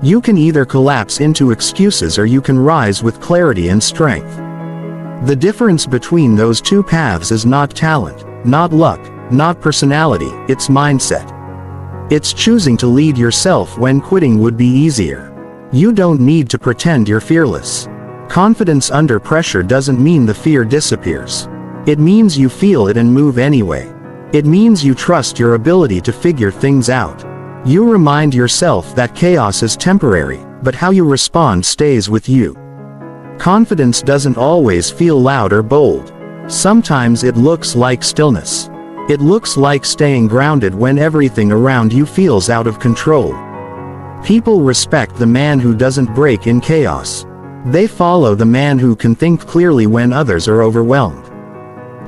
You can either collapse into excuses or you can rise with clarity and strength. The difference between those two paths is not talent, not luck, not personality, it's mindset. It's choosing to lead yourself when quitting would be easier. You don't need to pretend you're fearless. Confidence under pressure doesn't mean the fear disappears. It means you feel it and move anyway. It means you trust your ability to figure things out. You remind yourself that chaos is temporary, but how you respond stays with you. Confidence doesn't always feel loud or bold. Sometimes it looks like stillness. It looks like staying grounded when everything around you feels out of control. People respect the man who doesn't break in chaos. They follow the man who can think clearly when others are overwhelmed.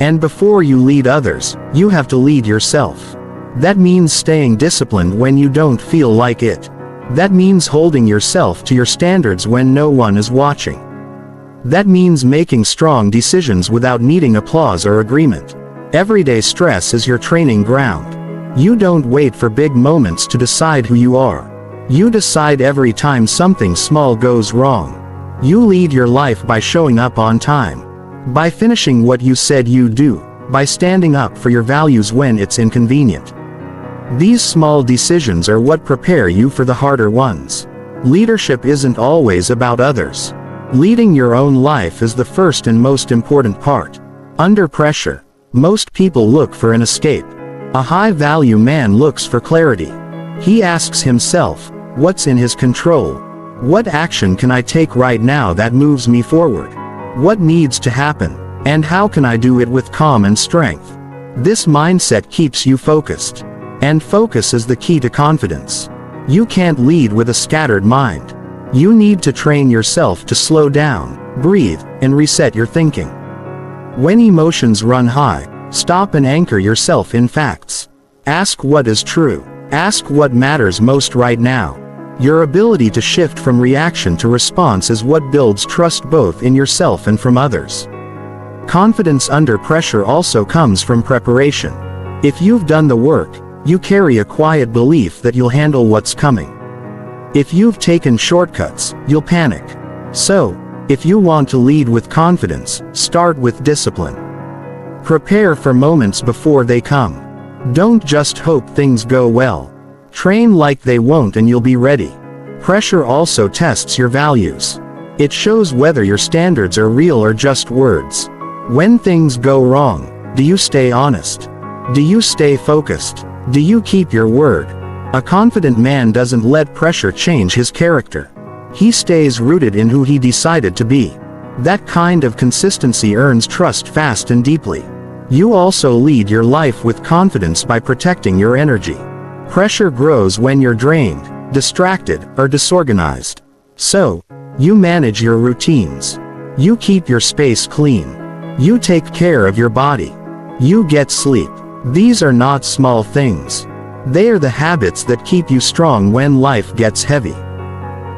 And before you lead others, you have to lead yourself. That means staying disciplined when you don't feel like it. That means holding yourself to your standards when no one is watching. That means making strong decisions without needing applause or agreement. Everyday stress is your training ground. You don't wait for big moments to decide who you are. You decide every time something small goes wrong. You lead your life by showing up on time. By finishing what you said you'd do. By standing up for your values when it's inconvenient. These small decisions are what prepare you for the harder ones. Leadership isn't always about others. Leading your own life is the first and most important part. Under pressure, most people look for an escape. A high-value man looks for clarity. He asks himself, what's in his control? What action can I take right now that moves me forward? What needs to happen? And how can I do it with calm and strength? This mindset keeps you focused. And focus is the key to confidence. You can't lead with a scattered mind. You need to train yourself to slow down, breathe, and reset your thinking. When emotions run high, stop and anchor yourself in facts. Ask what is true. Ask what matters most right now. Your ability to shift from reaction to response is what builds trust both in yourself and from others. Confidence under pressure also comes from preparation. If you've done the work, you carry a quiet belief that you'll handle what's coming. If you've taken shortcuts, you'll panic. So, if you want to lead with confidence, start with discipline. Prepare for moments before they come. Don't just hope things go well. Train like they won't and you'll be ready. Pressure also tests your values. It shows whether your standards are real or just words. When things go wrong, do you stay honest? Do you stay focused? Do you keep your word? A confident man doesn't let pressure change his character. He stays rooted in who he decided to be. That kind of consistency earns trust fast and deeply. You also lead your life with confidence by protecting your energy. Pressure grows when you're drained, distracted, or disorganized. So, you manage your routines. You keep your space clean. You take care of your body. You get sleep. These are not small things. They are the habits that keep you strong when life gets heavy.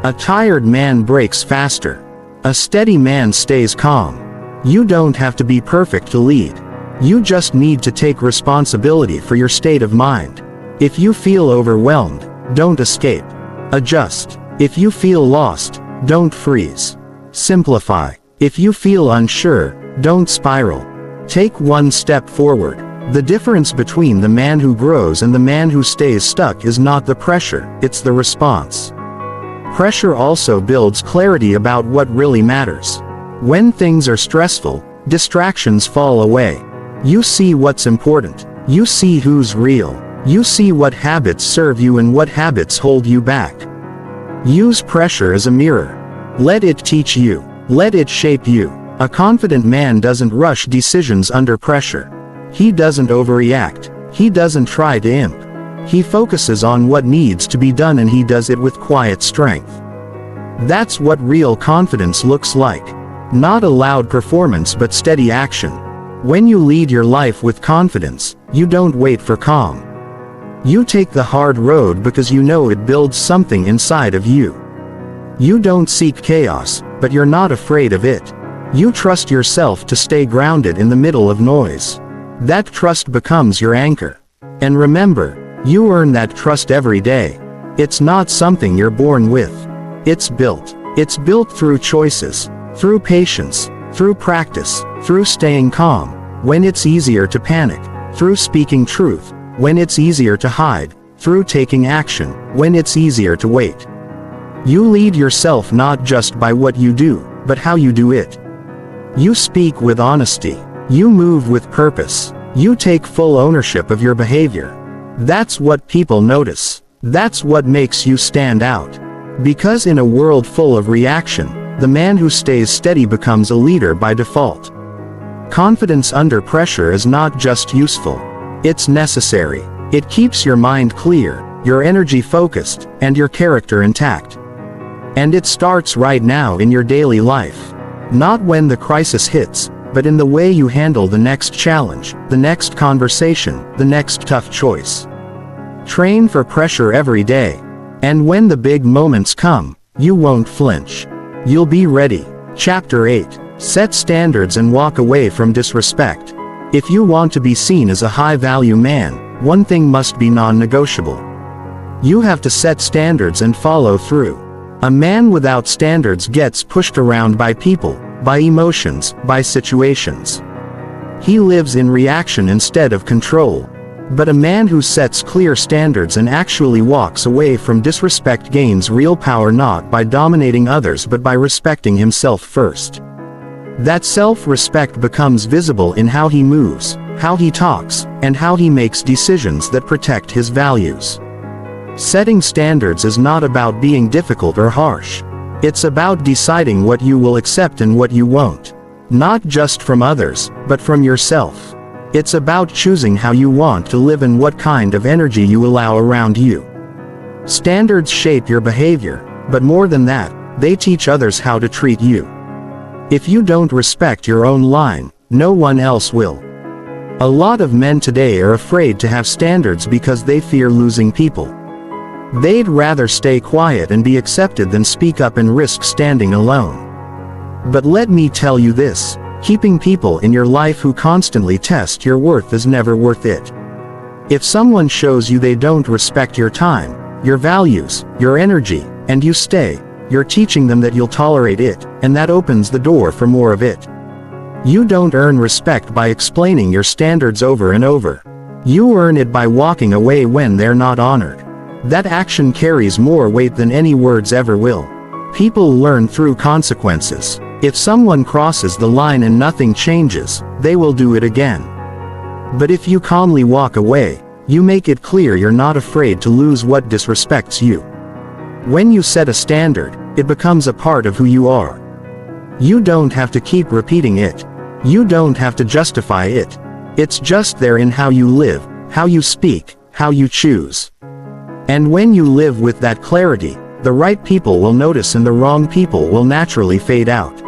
A tired man breaks faster. A steady man stays calm. You don't have to be perfect to lead. You just need to take responsibility for your state of mind. If you feel overwhelmed, don't escape. Adjust. If you feel lost, don't freeze. Simplify. If you feel unsure, don't spiral. Take one step forward. The difference between the man who grows and the man who stays stuck is not the pressure, it's the response. Pressure also builds clarity about what really matters. When things are stressful, Distractions fall away. You see what's important. You see who's real. You see what habits serve you and what habits hold you back. Use pressure as a mirror. Let it teach you. Let it shape you. A confident man doesn't rush decisions under pressure. He doesn't overreact. He doesn't try to imp. He focuses on what needs to be done and he does it with quiet strength. That's what real confidence looks like. Not a loud performance but steady action. When you lead your life with confidence, you don't wait for calm. You take the hard road because you know it builds something inside of you. You don't seek chaos, but you're not afraid of it. You trust yourself to stay grounded in the middle of noise. That trust becomes your anchor. And remember, you earn that trust every day. It's not something you're born with. It's built. It's built through choices, through patience, through practice, through staying calm when it's easier to panic, through speaking truth when it's easier to hide, through taking action when it's easier to wait. You lead yourself not just by what you do, but how you do it. You speak with honesty. You move with purpose. You take full ownership of your behavior. That's what people notice. That's what makes you stand out. Because in a world full of reaction, the man who stays steady becomes a leader by default. Confidence under pressure is not just useful. It's necessary. It keeps your mind clear, your energy focused, and your character intact. And it starts right now in your daily life. Not when the crisis hits, but in the way you handle the next challenge, the next conversation, the next tough choice. Train for pressure every day. And when the big moments come, you won't flinch. You'll be ready. Chapter 8. Set standards and walk away from disrespect. If you want to be seen as a high-value man, one thing must be non-negotiable. You have to set standards and follow through. A man without standards gets pushed around by people, by emotions, by situations. He lives in reaction instead of control. But a man who sets clear standards and actually walks away from disrespect gains real power not by dominating others but by respecting himself first. That self-respect becomes visible in how he moves, how he talks, and how he makes decisions that protect his values. Setting standards is not about being difficult or harsh. It's about deciding what you will accept and what you won't. Not just from others, but from yourself. It's about choosing how you want to live and what kind of energy you allow around you. Standards shape your behavior, but more than that, they teach others how to treat you. If you don't respect your own line, no one else will. A lot of men today are afraid to have standards because they fear losing people. They'd rather stay quiet and be accepted than speak up and risk standing alone. But let me tell you this. Keeping people in your life who constantly test your worth is never worth it. If someone shows you they don't respect your time, your values, your energy, and you stay, you're teaching them that you'll tolerate it, and that opens the door for more of it. You don't earn respect by explaining your standards over and over. You earn it by walking away when they're not honored. That action carries more weight than any words ever will. People learn through consequences. If someone crosses the line and nothing changes, they will do it again. But if you calmly walk away, you make it clear you're not afraid to lose what disrespects you. When you set a standard, it becomes a part of who you are. You don't have to keep repeating it. You don't have to justify it. It's just there in how you live, how you speak, how you choose. And when you live with that clarity, the right people will notice and the wrong people will naturally fade out.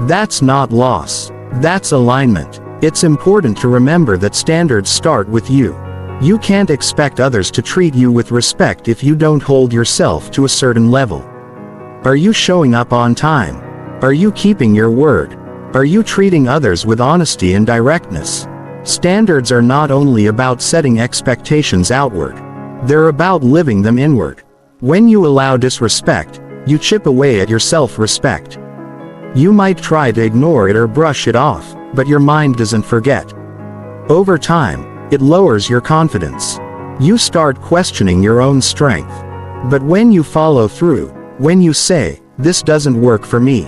That's not loss. That's alignment. It's important to remember that standards start with you. You can't expect others to treat you with respect if you don't hold yourself to a certain level. Are you showing up on time? Are you keeping your word? Are you treating others with honesty and directness? Standards are not only about setting expectations outward. They're about living them inward. When you allow disrespect, you chip away at your self-respect. You might try to ignore it or brush it off, but your mind doesn't forget. Over time, it lowers your confidence. You start questioning your own strength. But when you follow through, when you say, "This doesn't work for me,"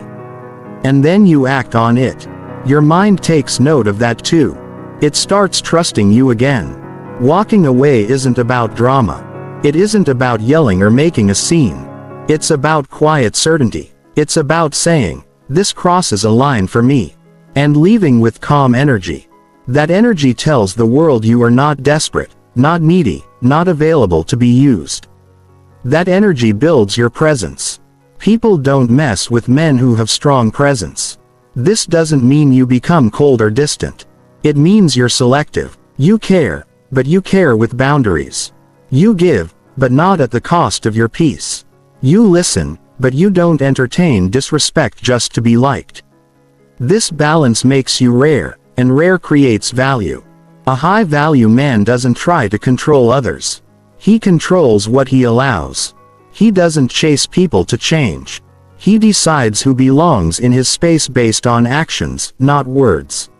and then you act on it, Your mind takes note of that too. It starts trusting you again. Walking away isn't about drama. It isn't about yelling or making a scene. It's about quiet certainty. It's about saying, "This crosses a line for me," and leaving with calm energy. That energy tells the world you are not desperate, not needy, not available to be used. That energy builds your presence. People don't mess with men who have strong presence. This doesn't mean you become cold or distant. It means you're selective. You care, but you care with boundaries. You give, but not at the cost of your peace. You listen, but you don't entertain disrespect just to be liked. This balance makes you rare, and rare creates value. A high-value man doesn't try to control others. He controls what he allows. He doesn't chase people to change. He decides who belongs in his space based on actions, not words.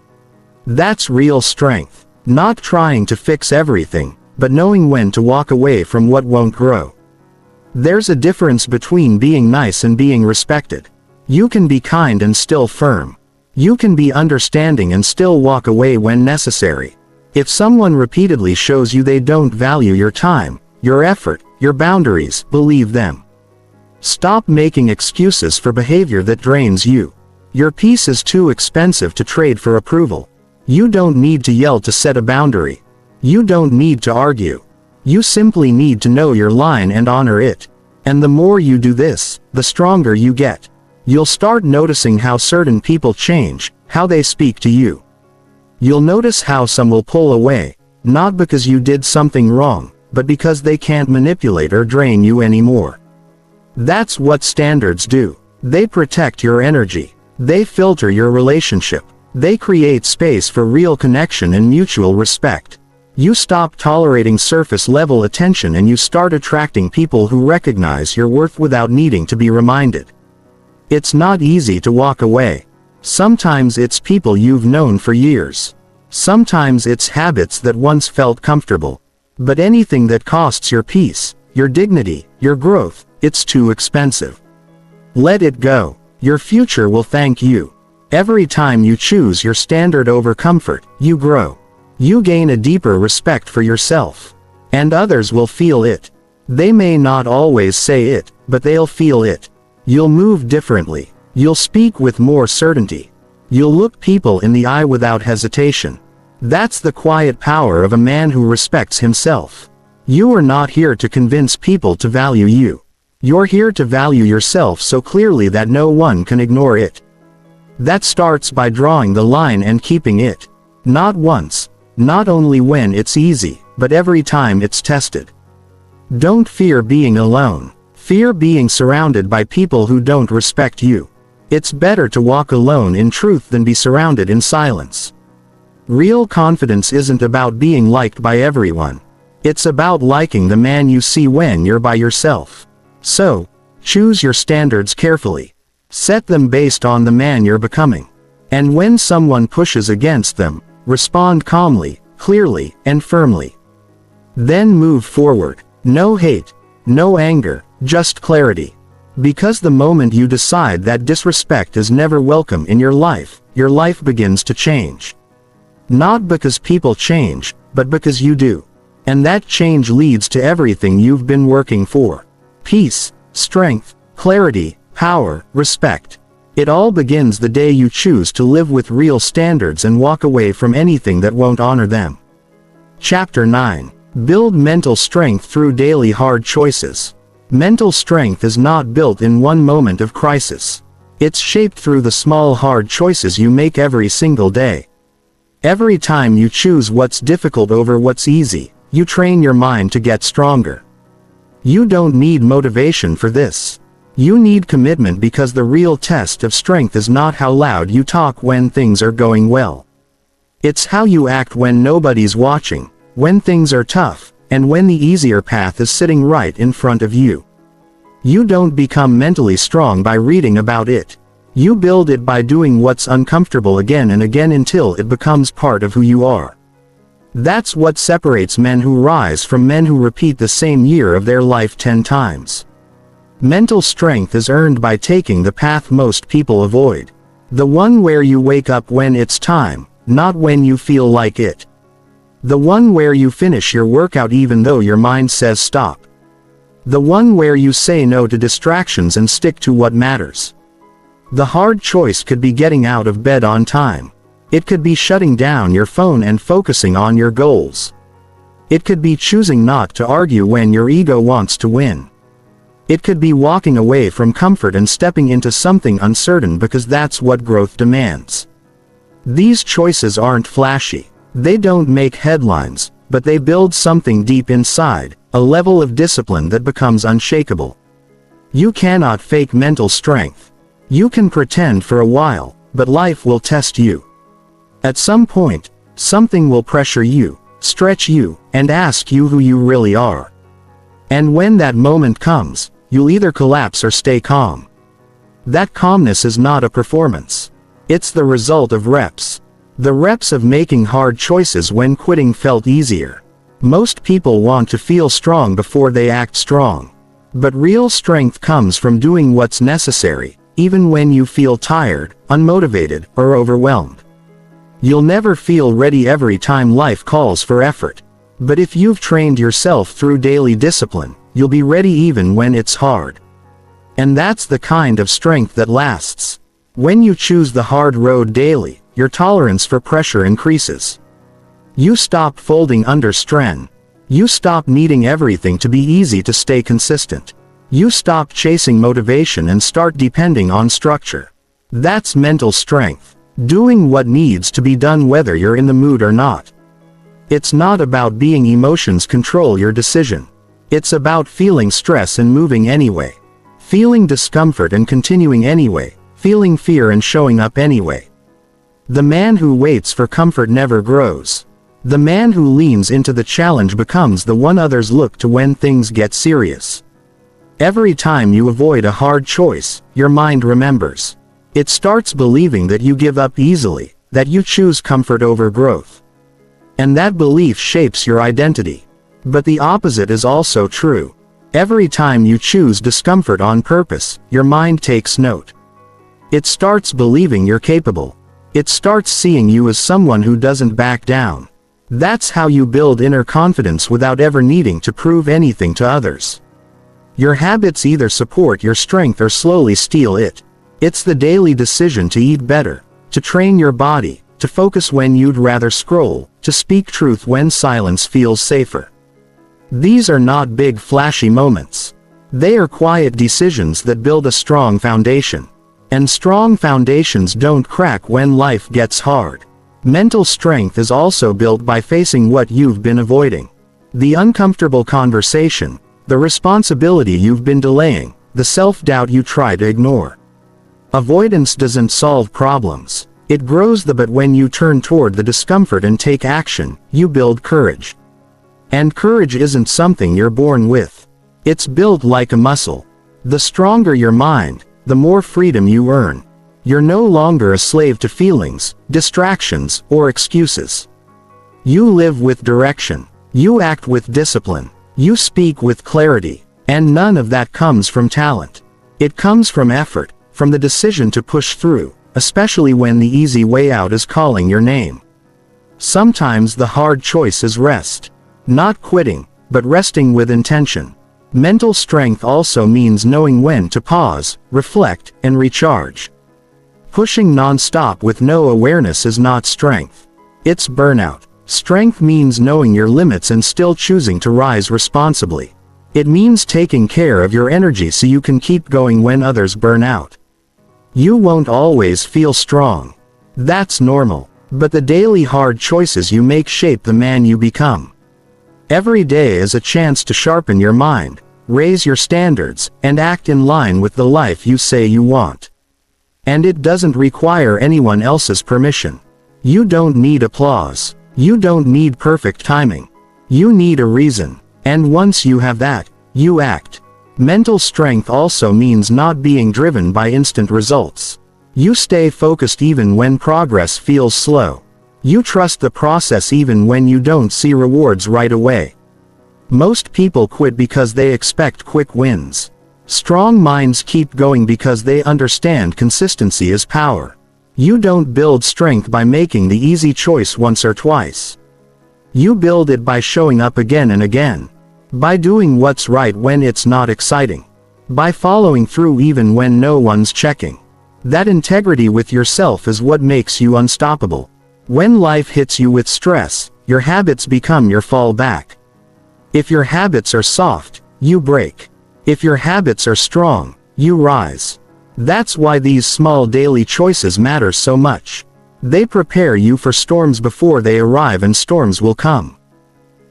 That's real strength. Not trying to fix everything, but knowing when to walk away from what won't grow. There's a difference between being nice and being respected. You can be kind and still firm. You can be understanding and still walk away when necessary. If someone repeatedly shows you they don't value your time, your effort, your boundaries, believe them. Stop making excuses for behavior that drains you. Your peace is too expensive to trade for approval. You don't need to yell to set a boundary. You don't need to argue. You simply need to know your line and honor it. And the more you do this, the stronger you get. You'll start noticing how certain people change, how they speak to you. You'll notice how some will pull away, not because you did something wrong, but because they can't manipulate or drain you anymore. That's what standards do. They protect your energy. They filter your relationship. They create space for real connection and mutual respect. You stop tolerating surface-level attention and you start attracting people who recognize your worth without needing to be reminded. It's not easy to walk away. Sometimes it's people you've known for years. Sometimes it's habits that once felt comfortable. But anything that costs your peace, your dignity, your growth, it's too expensive. Let it go. Your future will thank you. Every time you choose your standard over comfort, you grow. You gain a deeper respect for yourself. And others will feel it. They may not always say it, but they'll feel it. You'll move differently. You'll speak with more certainty. You'll look people in the eye without hesitation. That's the quiet power of a man who respects himself. You are not here to convince people to value you. You're here to value yourself so clearly that no one can ignore it. That starts by drawing the line and keeping it. Not once, not only when it's easy, but every time it's tested. Don't fear being alone. Fear being surrounded by people who don't respect you. It's better to walk alone in truth than be surrounded in silence. Real confidence isn't about being liked by everyone. It's about liking the man you see when you're by yourself. So, choose your standards carefully. Set them based on the man you're becoming. And when someone pushes against them, respond calmly, clearly, and firmly. Then move forward. No hate, no anger, just clarity. Because the moment you decide that disrespect is never welcome in your life begins to change. Not because people change, but because you do. And that change leads to everything you've been working for. Peace, strength, clarity, power, respect. It all begins the day you choose to live with real standards and walk away from anything that won't honor them. Chapter 9. Build mental strength through daily hard choices. Mental strength is not built in one moment of crisis. It's shaped through the small hard choices you make every single day. Every time you choose what's difficult over what's easy, you train your mind to get stronger. You don't need motivation for this. You need commitment, because the real test of strength is not how loud you talk when things are going well. It's how you act when nobody's watching, when things are tough, and when the easier path is sitting right in front of you. You don't become mentally strong by reading about it. You build it by doing what's uncomfortable again and again until it becomes part of who you are. That's what separates men who rise from men who repeat the same year of their life 10 times. Mental strength is earned by taking the path most people avoid. The one where you wake up when it's time, not when you feel like it. The one where you finish your workout even though your mind says stop. The one where you say no to distractions and stick to what matters. The hard choice could be getting out of bed on time. It could be shutting down your phone and focusing on your goals. It could be choosing not to argue when your ego wants to win. It could be walking away from comfort and stepping into something uncertain because that's what growth demands. These choices aren't flashy. They don't make headlines, but they build something deep inside, a level of discipline that becomes unshakable. You cannot fake mental strength. You can pretend for a while, but life will test you. At some point, something will pressure you, stretch you, and ask you who you really are. And when that moment comes, you'll either collapse or stay calm. That calmness is not a performance. It's the result of reps. The reps of making hard choices when quitting felt easier. Most people want to feel strong before they act strong. But real strength comes from doing what's necessary, even when you feel tired, unmotivated, or overwhelmed. You'll never feel ready every time life calls for effort. But if you've trained yourself through daily discipline, you'll be ready even when it's hard. And that's the kind of strength that lasts. When you choose the hard road daily, your tolerance for pressure increases. You stop folding under strain. You stop needing everything to be easy to stay consistent. You stop chasing motivation and start depending on structure. That's mental strength. Doing what needs to be done whether you're in the mood or not. It's not about being emotions control your decision. It's about feeling stress and moving anyway. Feeling discomfort and continuing anyway. Feeling fear and showing up anyway. The man who waits for comfort never grows. The man who leans into the challenge becomes the one others look to when things get serious. Every time you avoid a hard choice, your mind remembers. It starts believing that you give up easily, that you choose comfort over growth. And that belief shapes your identity. But the opposite is also true. Every time you choose discomfort on purpose, your mind takes note. It starts believing you're capable. It starts seeing you as someone who doesn't back down. That's how you build inner confidence without ever needing to prove anything to others. Your habits either support your strength or slowly steal it. It's the daily decision to eat better, to train your body, to focus when you'd rather scroll, to speak truth when silence feels safer. These are not big flashy moments. They are quiet decisions that build a strong foundation. And strong foundations don't crack when life gets hard. Mental strength is also built by facing what you've been avoiding. The uncomfortable conversation, the responsibility you've been delaying, the self-doubt you try to ignore. Avoidance doesn't solve problems. It grows them, but when you turn toward the discomfort and take action, you build courage. And courage isn't something you're born with. It's built like a muscle. The stronger your mind, the more freedom you earn. You're no longer a slave to feelings, distractions, or excuses. You live with direction. You act with discipline. You speak with clarity. And none of that comes from talent. It comes from effort, from the decision to push through, especially when the easy way out is calling your name. Sometimes the hard choice is rest. Not quitting, but resting with intention. Mental strength also means knowing when to pause, reflect, and recharge. Pushing non-stop with no awareness is not strength. It's burnout. Strength means knowing your limits and still choosing to rise responsibly. It means taking care of your energy so you can keep going when others burn out. You won't always feel strong. That's normal. But the daily hard choices you make shape the man you become. Every day is a chance to sharpen your mind, raise your standards, and act in line with the life you say you want. And it doesn't require anyone else's permission. You don't need applause. You don't need perfect timing. You need a reason. And once you have that, you act. Mental strength also means not being driven by instant results. You stay focused even when progress feels slow. You trust the process even when you don't see rewards right away. Most people quit because they expect quick wins. Strong minds keep going because they understand consistency is power. You don't build strength by making the easy choice once or twice. You build it by showing up again and again. By doing what's right when it's not exciting. By following through even when no one's checking. That integrity with yourself is what makes you unstoppable. When life hits you with stress, your habits become your fallback. If your habits are soft, you break. If your habits are strong, you rise. That's why these small daily choices matter so much. They prepare you for storms before they arrive, and storms will come.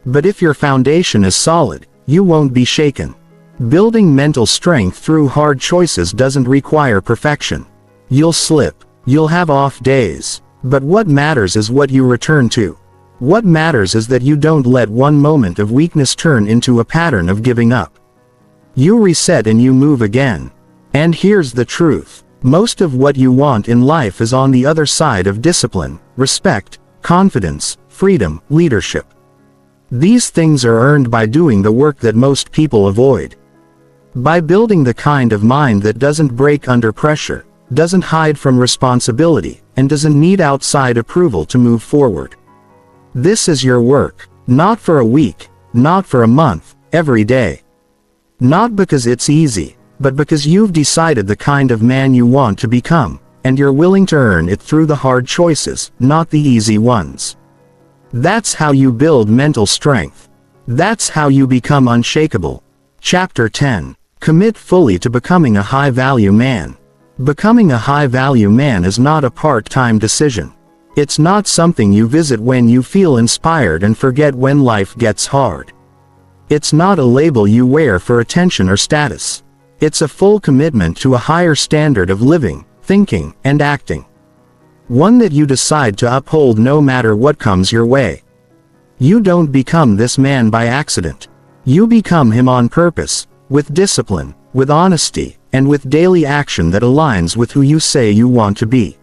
But if your foundation is solid, you won't be shaken. Building mental strength through hard choices doesn't require perfection. You'll slip. You'll have off days. But what matters is what you return to. What matters is that you don't let one moment of weakness turn into a pattern of giving up. You reset and you move again. And here's the truth. Most of what you want in life is on the other side of discipline, respect, confidence, freedom, leadership. These things are earned by doing the work that most people avoid. By building the kind of mind that doesn't break under pressure, doesn't hide from responsibility, and doesn't need outside approval to move forward. This is your work, not for a week, not for a month, every day. Not because it's easy, but because you've decided the kind of man you want to become, and you're willing to earn it through the hard choices, not the easy ones. That's how you build mental strength. That's how you become unshakable. Chapter 10. Commit fully to becoming a high-value man. Becoming a high-value man is not a part-time decision. It's not something you visit when you feel inspired and forget when life gets hard. It's not a label you wear for attention or status. It's a full commitment to a higher standard of living, thinking, and acting. One that you decide to uphold no matter what comes your way. You don't become this man by accident. You become him on purpose, with discipline, with honesty, and with daily action that aligns with who you say you want to be.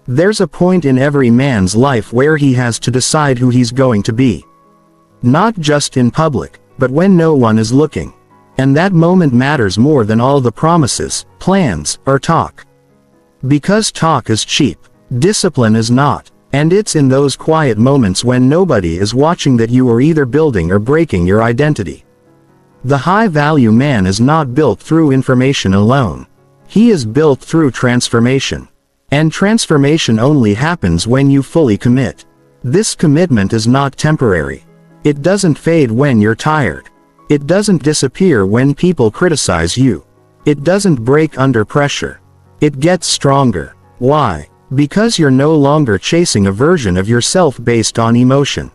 There's a point in every man's life where he has to decide who he's going to be. Not just in public, but when no one is looking. And that moment matters more than all the promises, plans, or talk. Because talk is cheap, discipline is not, and it's in those quiet moments when nobody is watching that you are either building or breaking your identity. The high-value man is not built through information alone. He is built through transformation. And transformation only happens when you fully commit. This commitment is not temporary. It doesn't fade when you're tired. It doesn't disappear when people criticize you. It doesn't break under pressure. It gets stronger. Why? Because you're no longer chasing a version of yourself based on emotion.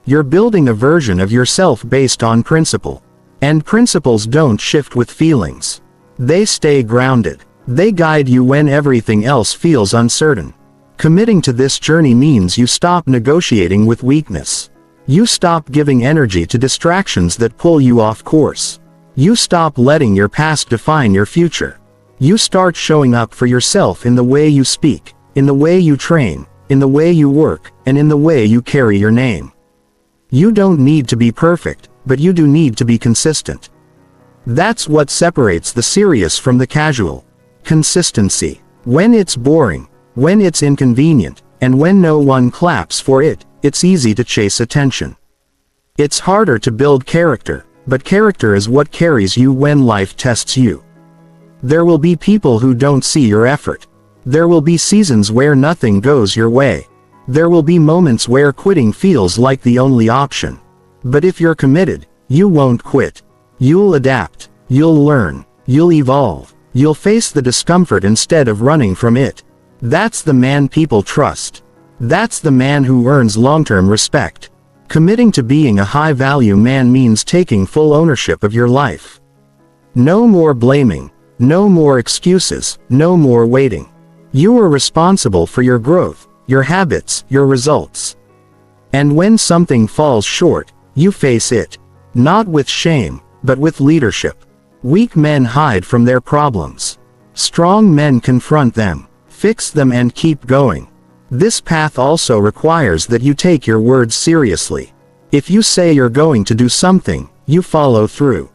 You're building a version of yourself based on principle. And principles don't shift with feelings. They stay grounded. They guide you when everything else feels uncertain. Committing to this journey means you stop negotiating with weakness. You stop giving energy to distractions that pull you off course. You stop letting your past define your future. You start showing up for yourself in the way you speak, in the way you train, in the way you work, and in the way you carry your name. You don't need to be perfect, but you do need to be consistent. That's what separates the serious from the casual. Consistency. When it's boring, when it's inconvenient, and when no one claps for it, it's easy to chase attention. It's harder to build character, but character is what carries you when life tests you. There will be people who don't see your effort. There will be seasons where nothing goes your way. There will be moments where quitting feels like the only option. But if you're committed, you won't quit. You'll adapt. You'll learn. You'll evolve. You'll face the discomfort instead of running from it. That's the man people trust. That's the man who earns long-term respect. Committing to being a high-value man means taking full ownership of your life. No more blaming. No more excuses. No more waiting. You are responsible for your growth, your habits, your results. And when something falls short, you face it. Not with shame, but with leadership. Weak men hide from their problems. Strong men confront them, fix them, and keep going. This path also requires that you take your words seriously. If you say you're going to do something, you follow through.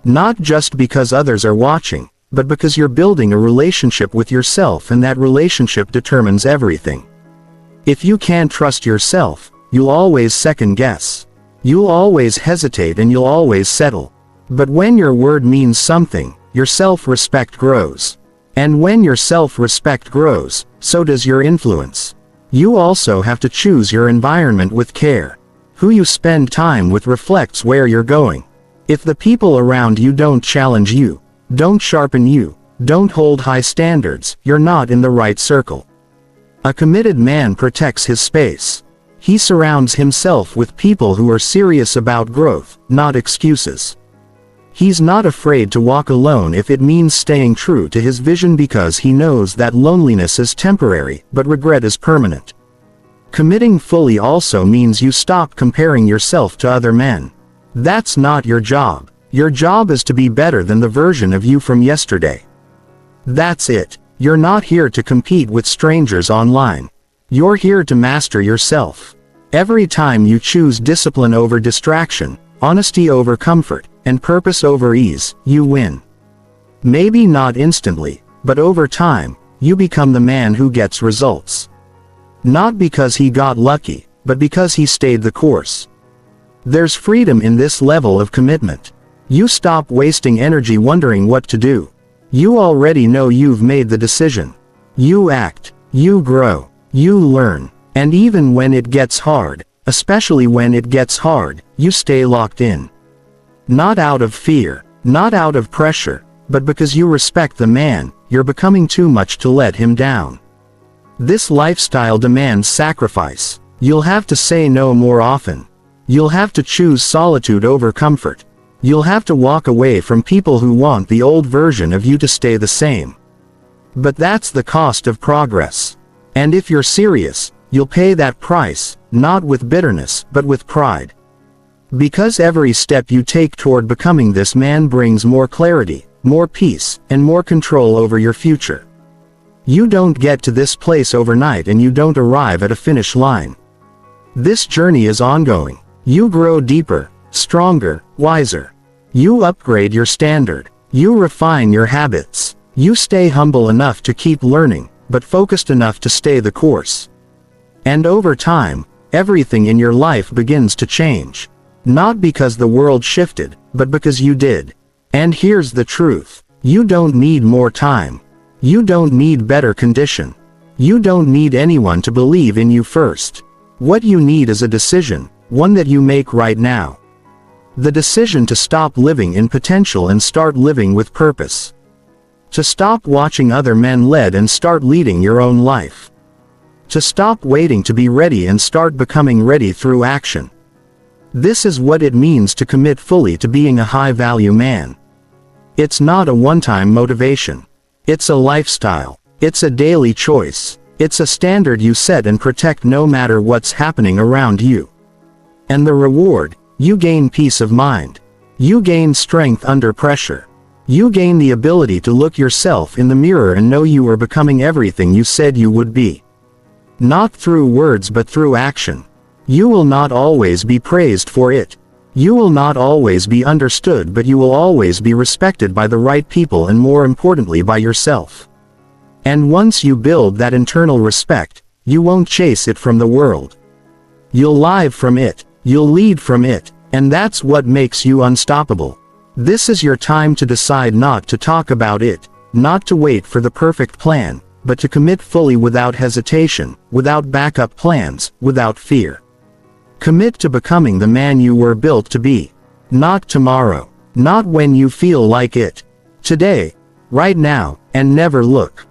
Not just because others are watching, but because you're building a relationship with yourself, and that relationship determines everything. If you can't trust yourself, you'll always second guess. You'll always hesitate and you'll always settle. But when your word means something, your self-respect grows. And when your self-respect grows, so does your influence. You also have to choose your environment with care. Who you spend time with reflects where you're going. If the people around you don't challenge you, don't sharpen you, don't hold high standards, you're not in the right circle. A committed man protects his space. He surrounds himself with people who are serious about growth, not excuses. He's not afraid to walk alone if it means staying true to his vision, because he knows that loneliness is temporary, but regret is permanent. Committing fully also means you stop comparing yourself to other men. That's not your job. Your job is to be better than the version of you from yesterday. That's it. You're not here to compete with strangers online. You're here to master yourself. Every time you choose discipline over distraction, honesty over comfort, and purpose over ease, you win. Maybe not instantly, but over time, you become the man who gets results. Not because he got lucky, but because he stayed the course. There's freedom in this level of commitment. You stop wasting energy wondering what to do. You already know you've made the decision. You act, you grow, you learn, and even when it gets hard, especially when it gets hard, you stay locked in. Not out of fear, not out of pressure, but because you respect the man you're becoming too much to let him down. This lifestyle demands sacrifice. You'll have to say no more often. You'll have to choose solitude over comfort. You'll have to walk away from people who want the old version of you to stay the same. But that's the cost of progress. And if you're serious, you'll pay that price, not with bitterness, but with pride. Because every step you take toward becoming this man brings more clarity, more peace, and more control over your future. You don't get to this place overnight, and you don't arrive at a finish line. This journey is ongoing. You grow deeper, stronger, wiser. You upgrade your standard. You refine your habits. You stay humble enough to keep learning, but focused enough to stay the course. And over time, everything in your life begins to change. Not because the world shifted, but because you did. And here's the truth. You don't need more time. You don't need better condition. You don't need anyone to believe in you first. What you need is a decision, one that you make right now. The decision to stop living in potential and start living with purpose. To stop watching other men lead and start leading your own life. To stop waiting to be ready and start becoming ready through action. This is what it means to commit fully to being a high-value man. It's not a one-time motivation. It's a lifestyle. It's a daily choice. It's a standard you set and protect no matter what's happening around you. And the reward? You gain peace of mind. You gain strength under pressure. You gain the ability to look yourself in the mirror and know you are becoming everything you said you would be. Not through words but through action. You will not always be praised for it. You will not always be understood, but you will always be respected by the right people, and more importantly by yourself. And once you build that internal respect, you won't chase it from the world. You'll live from it. You'll lead from it, and that's what makes you unstoppable. This is your time to decide not to talk about it, not to wait for the perfect plan, but to commit fully without hesitation, without backup plans, without fear. Commit to becoming the man you were built to be. Not tomorrow, not when you feel like it. Today, right now, and never look